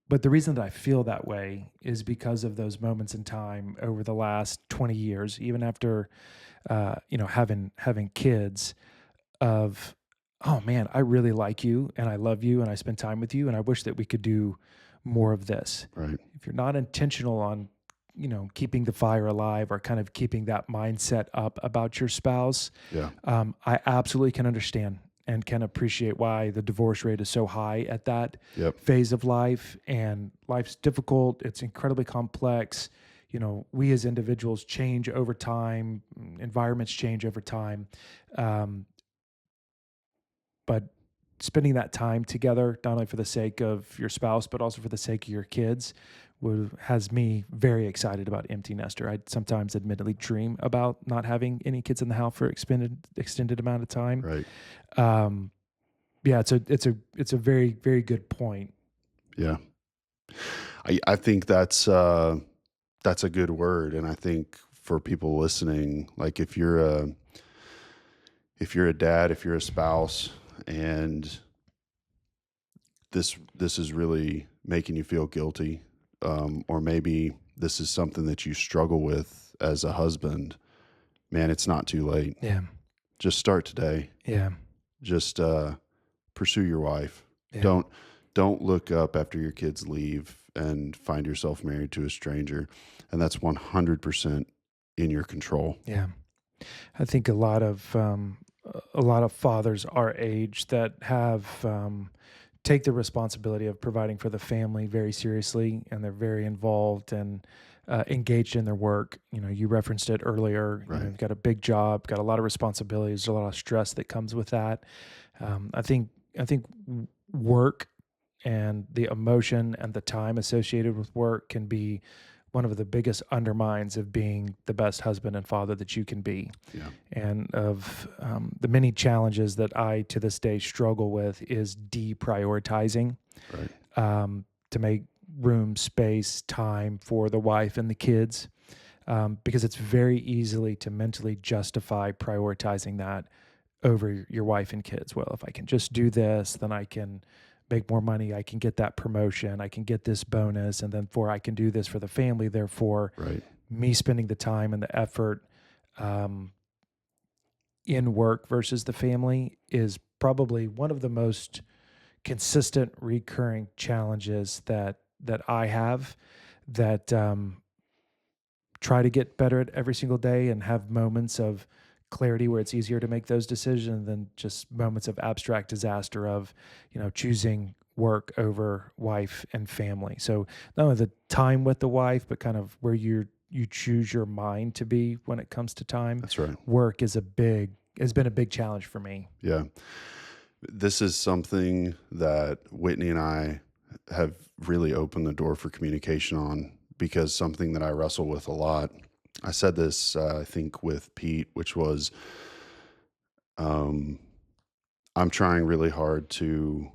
but the reason that I feel that way is because of those moments in time over the last 20 years, even after having kids. Of, oh man, I really like you and I love you and I spend time with you and I wish that we could do more of this.
Right.
If you're not intentional on, keeping the fire alive or kind of keeping that mindset up about your spouse,
Yeah.
I absolutely can understand and can appreciate why the divorce rate is so high at that
Yep.
phase of life. And life's difficult, it's incredibly complex. We as individuals change over time, environments change over time. Um, but spending that time together, not only for the sake of your spouse, but also for the sake of your kids, has me very excited about empty nester. I sometimes admittedly dream about not having any kids in the house for extended amount of time.
Right.
Um, yeah, it's a very, very good point.
Yeah. I think that's a good word. And I think for people listening, like if you're a dad, if you're a spouse, and this is really making you feel guilty, or maybe this is something that you struggle with as a husband, man, it's not too late.
Yeah,
Just start today.
yeah,
Just pursue your wife.
yeah,
Don't look up after your kids leave and find yourself married to a stranger, and that's 100% in your control.
yeah. I think a lot of fathers our age that have take the responsibility of providing for the family very seriously, and they're very involved and engaged in their work. You referenced it earlier.
Right.
You've got a big job, got a lot of responsibilities, a lot of stress that comes with that. I think work and the emotion and the time associated with work can be one of the biggest undermines of being the best husband and father that you can be.
Yeah.
And of the many challenges that I to this day struggle with is deprioritizing,
Right.
to make room, space, time for the wife and the kids, because it's very easily to mentally justify prioritizing that over your wife and kids. Well, if I can just do this, then I can make more money. I can get that promotion. I can get this bonus. And then I can do this for the family. Therefore,
Right.
me spending the time and the effort um, in work versus the family is probably one of the most consistent recurring challenges that I have, that try to get better at every single day and have moments of clarity where it's easier to make those decisions than just moments of abstract disaster of, choosing work over wife and family. So not only the time with the wife, but kind of where you choose your mind to be when it comes to time.
That's right.
Work has been a big challenge for me.
Yeah. This is something that Whitney and I have really opened the door for communication on, because something that I wrestle with a lot. I said this, I think, with Pete, which was, I'm trying really hard to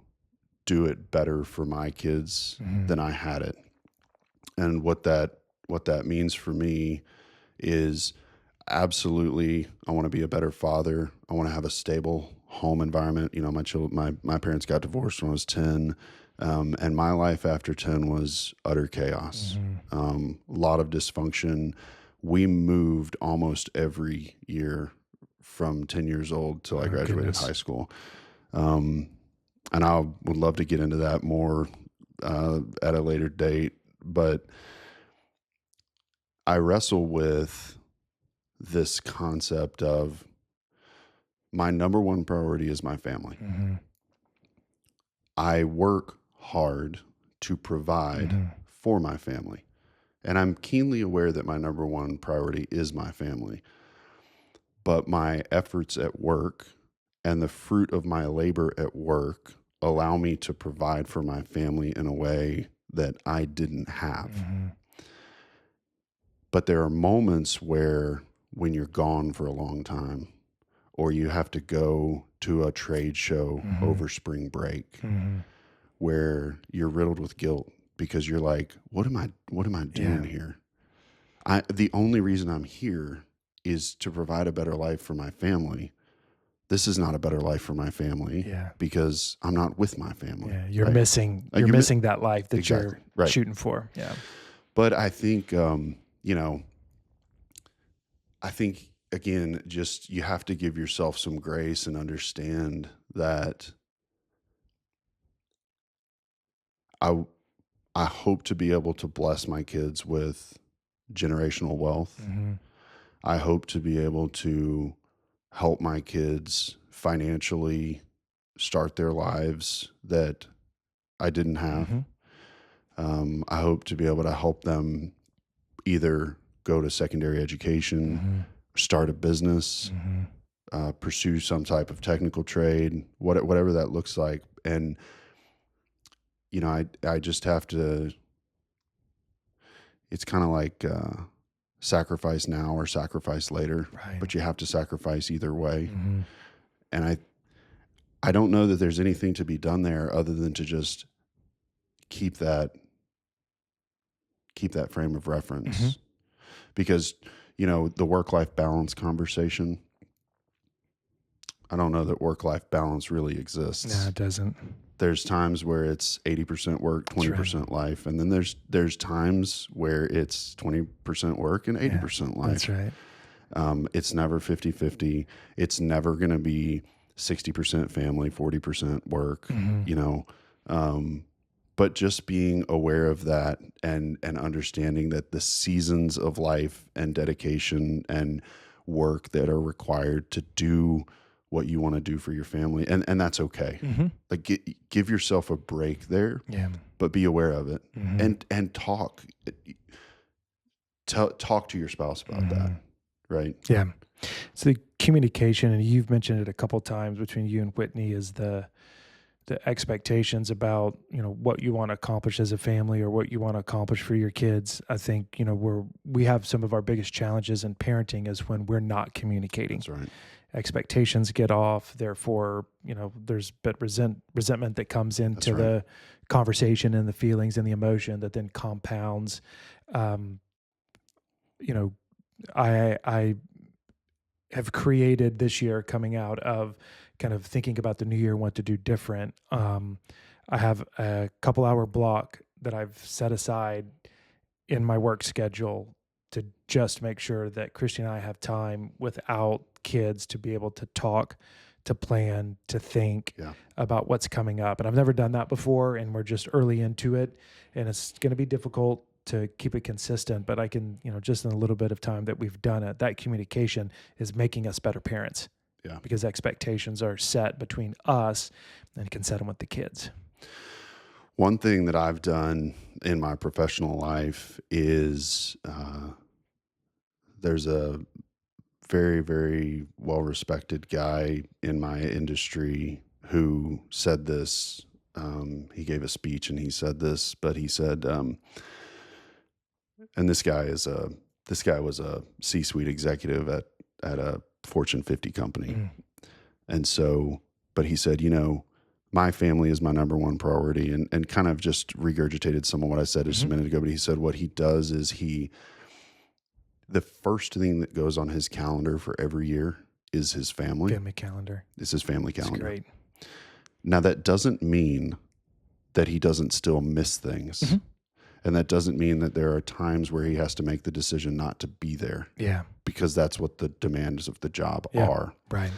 do it better for my kids
Mhm.
than I had it. And what that means for me is, absolutely, I want to be a better father. I want to have a stable home environment. My parents got divorced when I was 10. And my life after 10 was utter chaos. A lot of dysfunction. We moved almost every year from 10 years old till I
Oh,
graduated
goodness.
high school. And I would love to get into that more at a later date. But I wrestle with this concept of my number one priority is my family. I work hard to provide for my family. And I'm keenly aware that my number one priority is my family. But my efforts at work and the fruit of my labor at work allow me to provide for my family in a way that I didn't have. But there are moments where when you're gone for a long time, or you have to go to a trade show over spring break, where you're riddled with guilt because you're like, what am I doing here? The only reason I'm here is to provide a better life for my family. This is not a better life for my family because I'm not with my family.
Yeah, you're
right?
missing missing that life that
Exactly,
you're
right.
shooting for. Yeah.
But I think I think again, just you have to give yourself some grace and understand that I hope to be able to bless my kids with generational wealth. I hope to be able to help my kids financially start their lives that I didn't have. I hope to be able to help them either go to secondary education, start a business, pursue some type of technical trade, whatever that looks like. And, I just have to, it's kind of like sacrifice now or sacrifice later, but you have to sacrifice either way. And I don't know that there's anything to be done there other than to just keep that frame of reference. Because, the work-life balance conversation, I don't know that work-life balance really exists.
No, it doesn't.
There's times where it's 80% work, 20% life. And then there's times where it's 20% work and 80% life.
That's right.
It's never 50-50. It's never going to be 60% family, 40% work, but just being aware of that and understanding that the seasons of life and dedication and work that are required to do what you want to do for your family. And that's okay. Like give yourself a break there, but be aware of it and talk to your spouse about that. Right.
Yeah. So the communication, and you've mentioned it a couple of times between you and Whitney, is the expectations about, what you want to accomplish as a family or what you want to accomplish for your kids. I think, we have some of our biggest challenges in parenting is when we're not communicating.
That's right.
Expectations get off. Therefore, there's resentment that comes into the conversation and the feelings and the emotion that then compounds. I have created this year, coming out of kind of thinking about the new year, what to do different. I have a couple hour block that I've set aside in my work schedule to just make sure that Christy and I have time without kids to be able to talk, to plan, to think about what's coming up. And I've never done that before, and we're just early into it, and it's going to be difficult to keep it consistent, but I can, just in a little bit of time that we've done it, that communication is making us better parents.
Yeah.
Because expectations are set between us and can set them with the kids.
One thing that I've done in my professional life is there's a very, very well-respected guy in my industry who said this. He gave a speech and he said this, but he said, and this guy was a C-suite executive at a Fortune 50 company. And so, but he said, my family is my number one priority, and kind of just regurgitated some of what I said just a minute ago. But he said what he does is the first thing that goes on his calendar for every year is his family.
Family calendar.
It's his family calendar.
That's great.
Now that doesn't mean that he doesn't still miss things.
Mhm.
And that doesn't mean that there are times where he has to make the decision not to be there,
Yeah.
because that's what the demands of the job
Yeah.
are.
Right.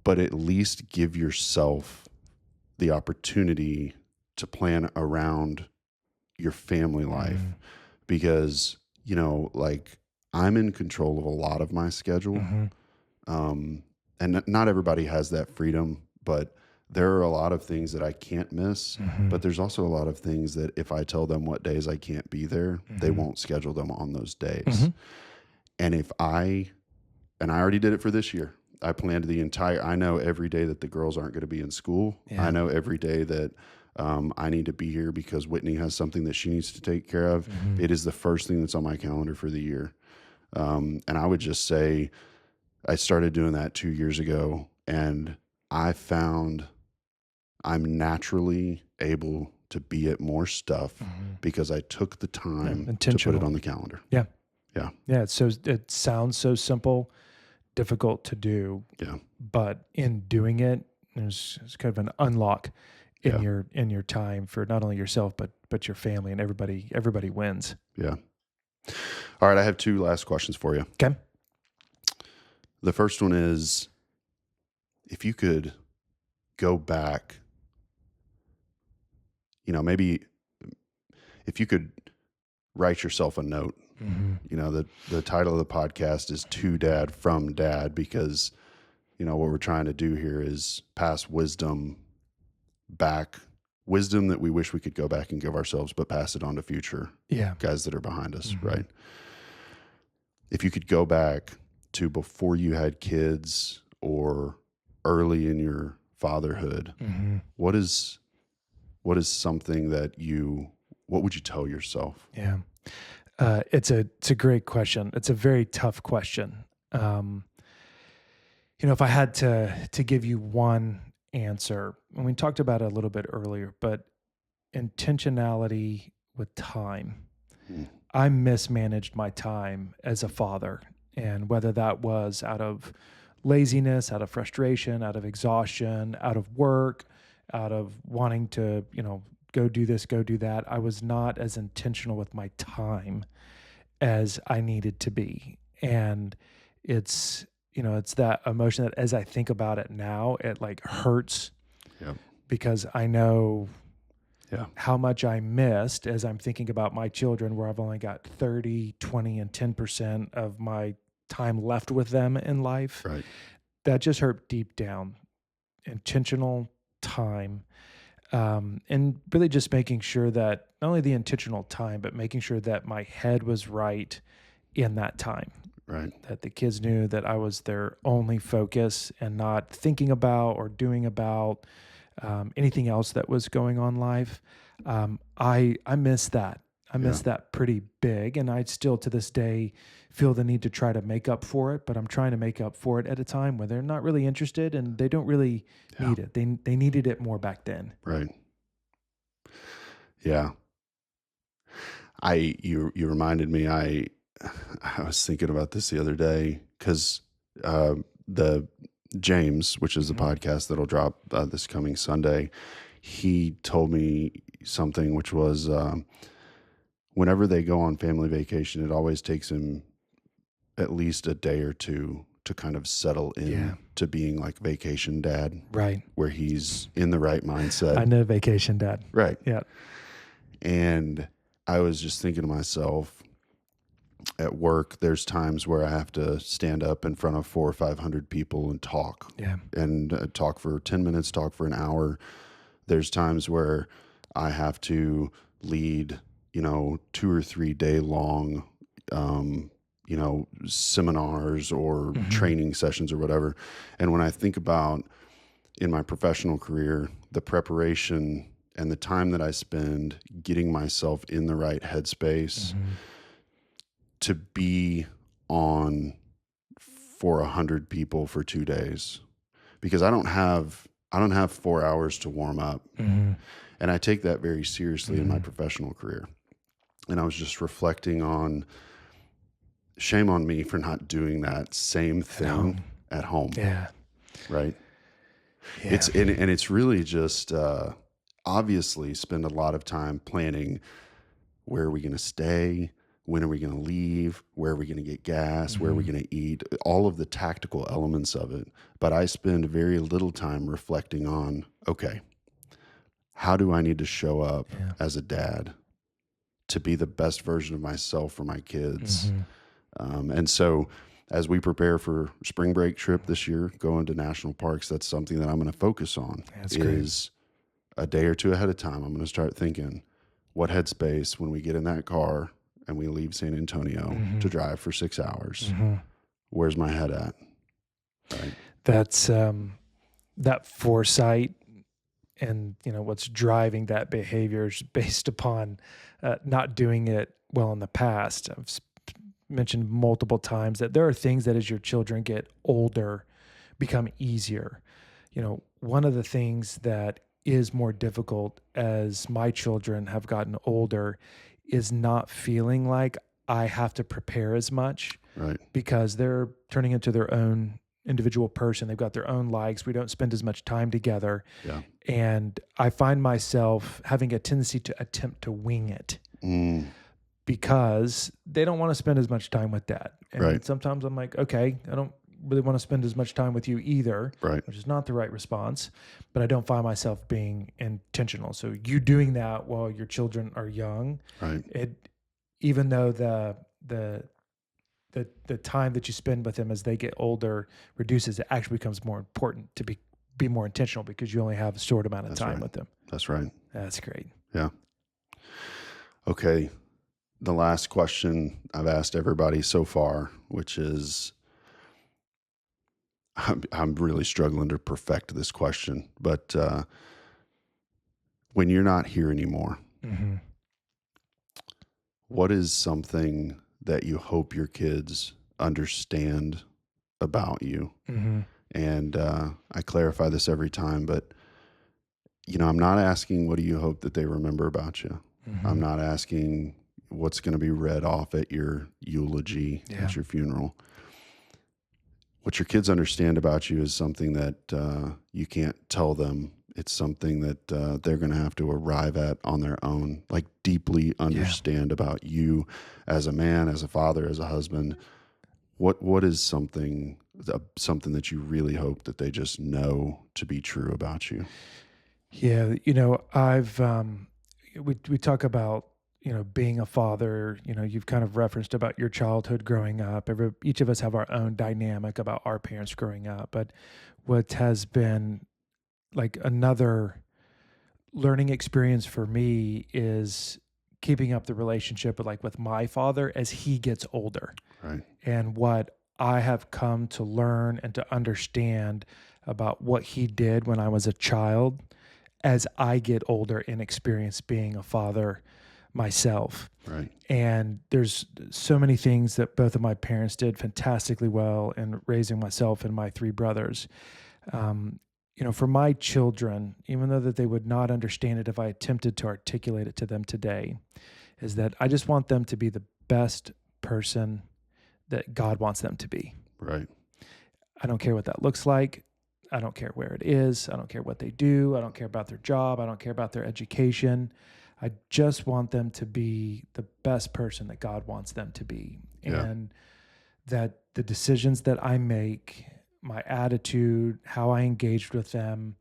But at least give yourself the opportunity to plan around your family life,
Mhm.
because, like, I'm in control of a lot of my schedule.
Mhm.
And not everybody has that freedom, but there are a lot of things that I can't miss. But
Mhm.
there's also a lot of things that if I tell them what days I can't be there, they
Mhm.
won't schedule them on those days.
Mhm.
And and I already did it for this year. I planned I know every day that the girls aren't going to be in school.
Yeah.
I know every day that I need to be here because Whitney has something that she needs to take care of.
Mhm.
It is the first thing that's on my calendar for the year. And I would just say I started doing that 2 years ago, and I found I'm naturally able to be at more stuff
Mhm.
because I took the
Yeah.
time to put it
Intentional.
on the calendar.
Yeah.
Yeah.
Yeah. It sounds so simple, difficult to do,
Yeah.
but in doing it, there's kind of an unlock in
Yeah.
your time for not only yourself but your family, and everybody wins.
Yeah. All right. I have 2 last questions for you.
Okay.
The first one is, if you could go back, maybe if you could write yourself a note.
Mm-hmm.
The title of the podcast is To Dad from Dad, because, what we're trying to do here is pass wisdom back, wisdom that we wish we could go back and give ourselves, but pass it on to future
Yeah.
guys that are behind us,
Mhm.
right? If you could go back to before you had kids or early in your fatherhood,
Mm-hmm.
what is something what would you tell yourself?
Yeah. It's a great question. It's a very tough question. If I had to give you one answer, and we talked about it a little bit earlier, but intentionality with time.
Hmm.
I mismanaged my time as a father, and whether that was out of laziness, out of frustration, out of exhaustion, out of work, out of wanting to, go do this, go do that, I was not as intentional with my time as I needed to be. And it's that emotion that as I think about it now, it like hurts
Yeah.
because I know
Yeah.
how much I missed as I'm thinking about my children, where I've only got 30, 20, and 10% of my time left with them in life.
Right.
That just hurt deep down. Intentional time. And really just making sure that not only the intentional time, but making sure that my head was right in that time,
Right.
that the kids knew that I was their only focus and not thinking about or doing about anything else that was going on in life. I miss that. I
Yeah.
miss that pretty big, and I still to this day feel the need to try to make up for it. But I'm trying to make up for it at a time where they're not really interested and they don't really
Yeah.
need it. They needed it more back then.
Right. Yeah. You reminded me, I was thinking about this the other day, because the James, which is the
Mhm.
podcast that'll drop this coming Sunday, he told me something, which was whenever they go on family vacation, it always takes him at least a day or two to kind of settle in
Yeah.
to being like vacation dad,
Right.
where he's in the right mindset.
I know vacation dad.
Right.
Yeah.
And I was just thinking to myself, at work, there's times where I have to stand up in front of 400 or 500 people and talk,
Yeah.
and talk for 10 minutes, talk for an hour. There's times where I have to lead, 2 or 3 day long, seminars or
Mhm.
training sessions or whatever. And when I think about in my professional career, the preparation and the time that I spend getting myself in the right headspace
Mhm.
to be on for 100 people for 2 days, because I don't have 4 hours to warm up.
Mhm.
And I take that very seriously in my
Mhm.
professional career. And I was just reflecting on, shame on me for not doing that same thing
home.
at home.
Yeah.
Right.
Yeah.
And it's really just, obviously spend a lot of time planning where are we going to stay, when are we going to leave, where are we going to get gas, where are we
Mhm.
going to eat, all of the tactical elements of it. But I spend very little time reflecting on, okay, how do I need to show up
Yeah.
as a dad to be the best version of myself for my kids?
Mhm.
And so, as we prepare for spring break trip this year, going to national parks, that's something that I'm going to focus on.
That's great.
Is a day or two ahead of time, I'm going to start thinking, what headspace when we get in that car and we leave San Antonio to
Mhm.
drive for 6 hours?
Mhm.
Where's my head at? Right.
That's, that foresight and, what's driving that behavior is based upon, not doing it well in the past. Mentioned multiple times that there are things that as your children get older become easier. One of the things that is more difficult as my children have gotten older is not feeling like I have to prepare as much
Right.
because they're turning into their own individual person. They've got their own likes. We don't spend as much time together.
Yeah.
And I find myself having a tendency to attempt to wing it
Mm,
because they don't want to spend as much time with dad.
right.
And sometimes I'm like, okay, I don't really want to spend as much time with you either,
Right.
which is not the right response, but I don't find myself being intentional. So you doing that while your children are young,
Right.
even though the time that you spend with them as they get older reduces, it actually becomes more important to be more intentional because you only have a short amount of
That's
time
right.
with them.
That's right.
That's great.
Yeah. Okay. The last question I've asked everybody so far, which is, I'm really struggling to perfect this question, but when you're not here anymore,
Mm-hmm.
what is something that you hope your kids understand about you?
Mm-hmm.
And I clarify this every time, but I'm not asking what do you hope that they remember about you. I'm
Mm-hmm.
not asking what's going to be read off at your eulogy
Yeah.
at your funeral. What your kids understand about you is something that you can't tell them. It's something that they're going to have to arrive at on their own, like deeply
Yeah.
understand about you as a man, as a father, as a husband. What is something that you really hope that they just know to be true about you?
Yeah, I've we talk about being a father. You've kind of referenced about your childhood growing up. Each of us have our own dynamic about our parents growing up, but what has been like another learning experience for me is keeping up the relationship with my father as he gets older,
Right.
and what I have come to learn and to understand about what he did when I was a child as I get older and experience being a father myself.
Right.
And there's so many things that both of my parents did fantastically well in raising myself and my three brothers. Um, for my children, even though that they would not understand it if I attempted to articulate it to them today, is that I just want them to be the best person that God wants them to be.
Right.
I don't care what that looks like. I don't care where it is. I don't care what they do. I don't care about their job. I don't care about their education. I just want them to be the best person that God wants them to be.
Yeah.
And that the decisions that I make, my attitude, how I engaged with them,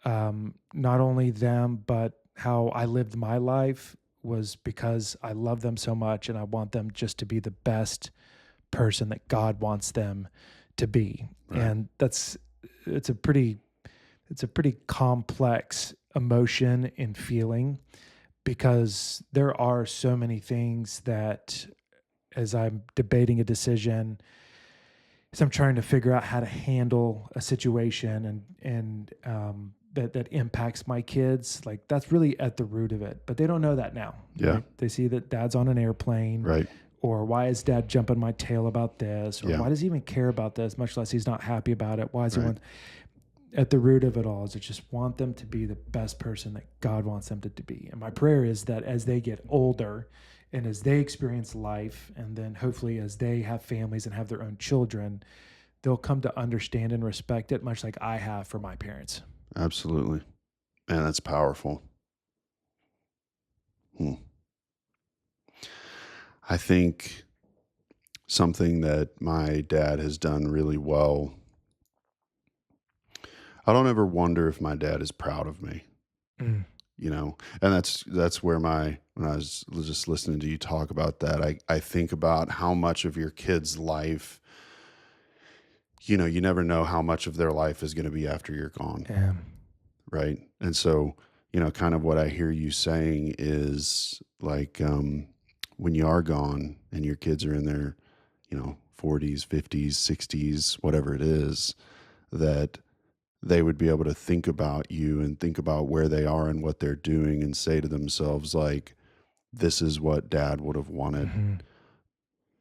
not only them, but how I lived my life was because I love them so much and I want them just to be the best person that God wants them to be.
Right.
And it's a pretty complex emotion and feeling because there are so many things that as I'm debating a decision, as I'm trying to figure out how to handle a situation and that impacts my kids, like that's really at the root of it. But they don't know that now.
Yeah.
Right? They see that dad's on an airplane,
Right.
or why is dad jumping my tail about this, or
Yeah.
why does he even care about this, much less he's not happy about it. Why is he
Right.
want at the root of it all is I just want them to be the best person that God wants them to be. And my prayer is that as they get older and as they experience life, and then hopefully as they have families and have their own children, they'll come to understand and respect it much like I have for my parents.
Absolutely. Man, that's powerful. Hmm. I think something that my dad has done really well. I don't ever wonder if my dad is proud of me,
Mm,
and that's where when I was just listening to you talk about that, I think about how much of your kid's life, you never know how much of their life is going to be after you're gone,
yeah.
right? And so, kind of what I hear you saying is like, when you are gone and your kids are in their, 40s, 50s, 60s, whatever it is, that they would be able to think about you and think about where they are and what they're doing and say to themselves, like, this is what dad would have wanted.
Hmm.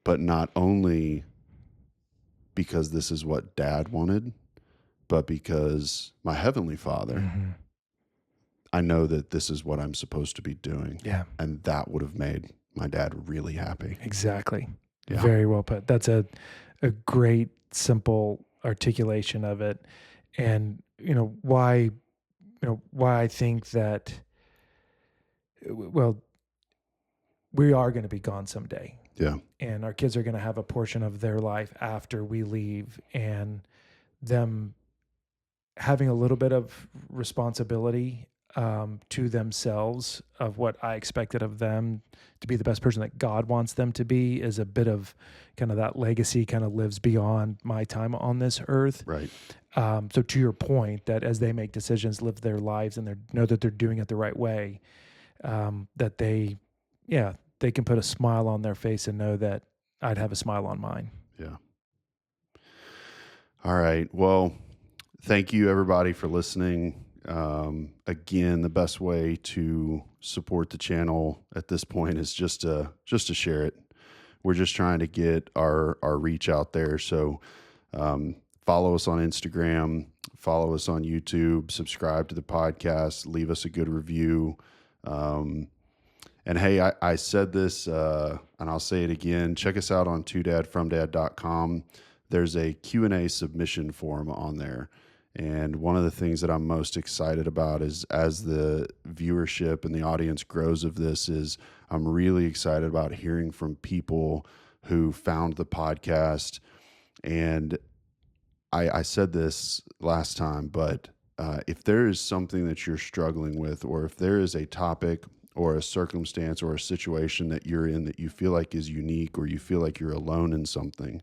But not only because this is what dad wanted, but because my heavenly father,
Hmm.
I know that this is what I'm supposed to be doing.
Yeah,
And that would have made my dad really happy.
exactly.
Yeah.
Very well put. That's a great, simple articulation of it. And, why I think that, well, we are going to be gone someday,
Yeah.
and our kids are going to have a portion of their life after we leave, and them having a little bit of responsibility to themselves of what I expected of them to be the best person that God wants them to be is a bit of kind of that legacy kind of lives beyond my time on this earth.
Right.
So to your point, that as they make decisions, live their lives, and they know that they're doing it the right way, that they can put a smile on their face and know that I'd have a smile on mine.
Yeah. All right. Well, thank you everybody for listening. Again, the best way to support the channel at this point is just to share it. We're just trying to get our reach out there. So follow us on Instagram, follow us on YouTube, subscribe to the podcast, leave us a good review. And hey, I said this, and I'll say it again. Check us out on twodadfromdad.com. There's a Q&A submission form on there. And one of the things that I'm most excited about is as the viewership and the audience grows of this is I'm really excited about hearing from people who found the podcast. And I said this last time, but if there is something that you're struggling with, or if there is a topic or a circumstance or a situation that you're in that you feel like is unique, or you feel like you're alone in something,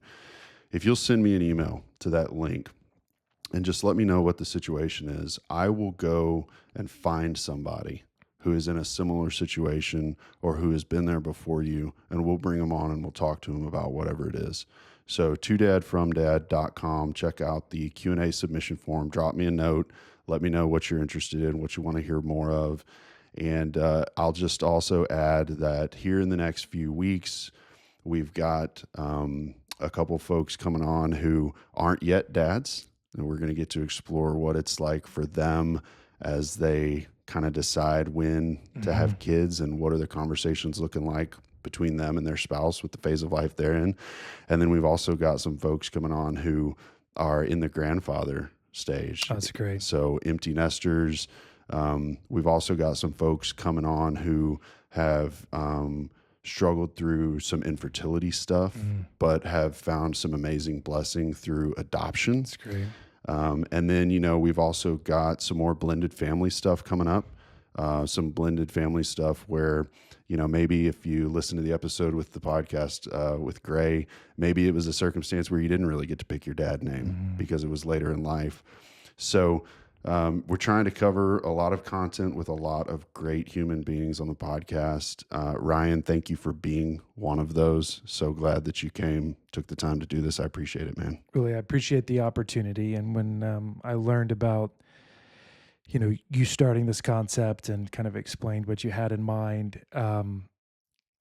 if you'll send me an email to that link and just let me know what the situation is, I will go and find somebody who is in a similar situation or who has been there before you, and we'll bring them on and we'll talk to them about whatever it is. So twodadfromdad.com, check out the Q&A submission form, drop me a note, let me know what you're interested in, what you want to hear more of. And I'll just also add that here in the next few weeks, we've got a couple folks coming on who aren't yet dads, and we're going to get to explore what it's like for them as they kind of decide when to have kids and what are the conversations looking like between them and their spouse with the phase of life they're in. And then we've also got some folks coming on who are in the grandfather stage.
That's great.
So empty nesters. We've also got some folks coming on who have struggled through some infertility stuff, but have found some amazing blessing through adoption.
That's great.
And then, we've also got some more blended family stuff coming up, some blended family stuff where, maybe if you listen to the episode with the podcast with Gray, maybe it was a circumstance where you didn't really get to pick your dad name because it was later in life. So we're trying to cover a lot of content with a lot of great human beings on the podcast. Ryan, thank you for being one of those. So glad that you came, took the time to do this. I appreciate it, man.
Really, I appreciate the opportunity. And when I learned about, you starting this concept and kind of explained what you had in mind,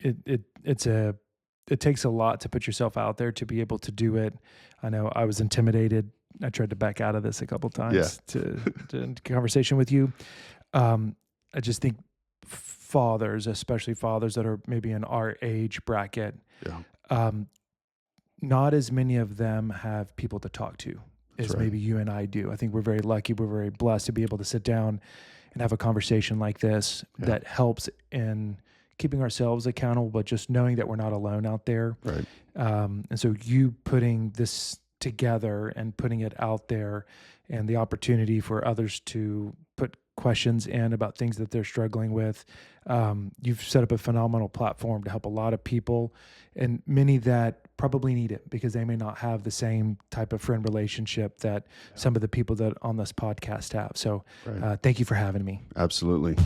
it takes a lot to put yourself out there to be able to do it. I know I was intimidated. I tried to back out of this a couple times to conversation with you. I just think fathers, especially fathers that are maybe in our age bracket, not as many of them have people to talk to as maybe you and I do. I think we're very lucky. We're very blessed to be able to sit down and have a conversation like this that helps in keeping ourselves accountable, but just knowing that we're not alone out there.
Right.
And so you putting this together and putting it out there, and the opportunity for others to put questions in about things that they're struggling with. You've set up a phenomenal platform to help a lot of people, and many that probably need it because they may not have the same type of friend relationship that some of the people that on this podcast have. So
Right.
thank you for having me.
Absolutely.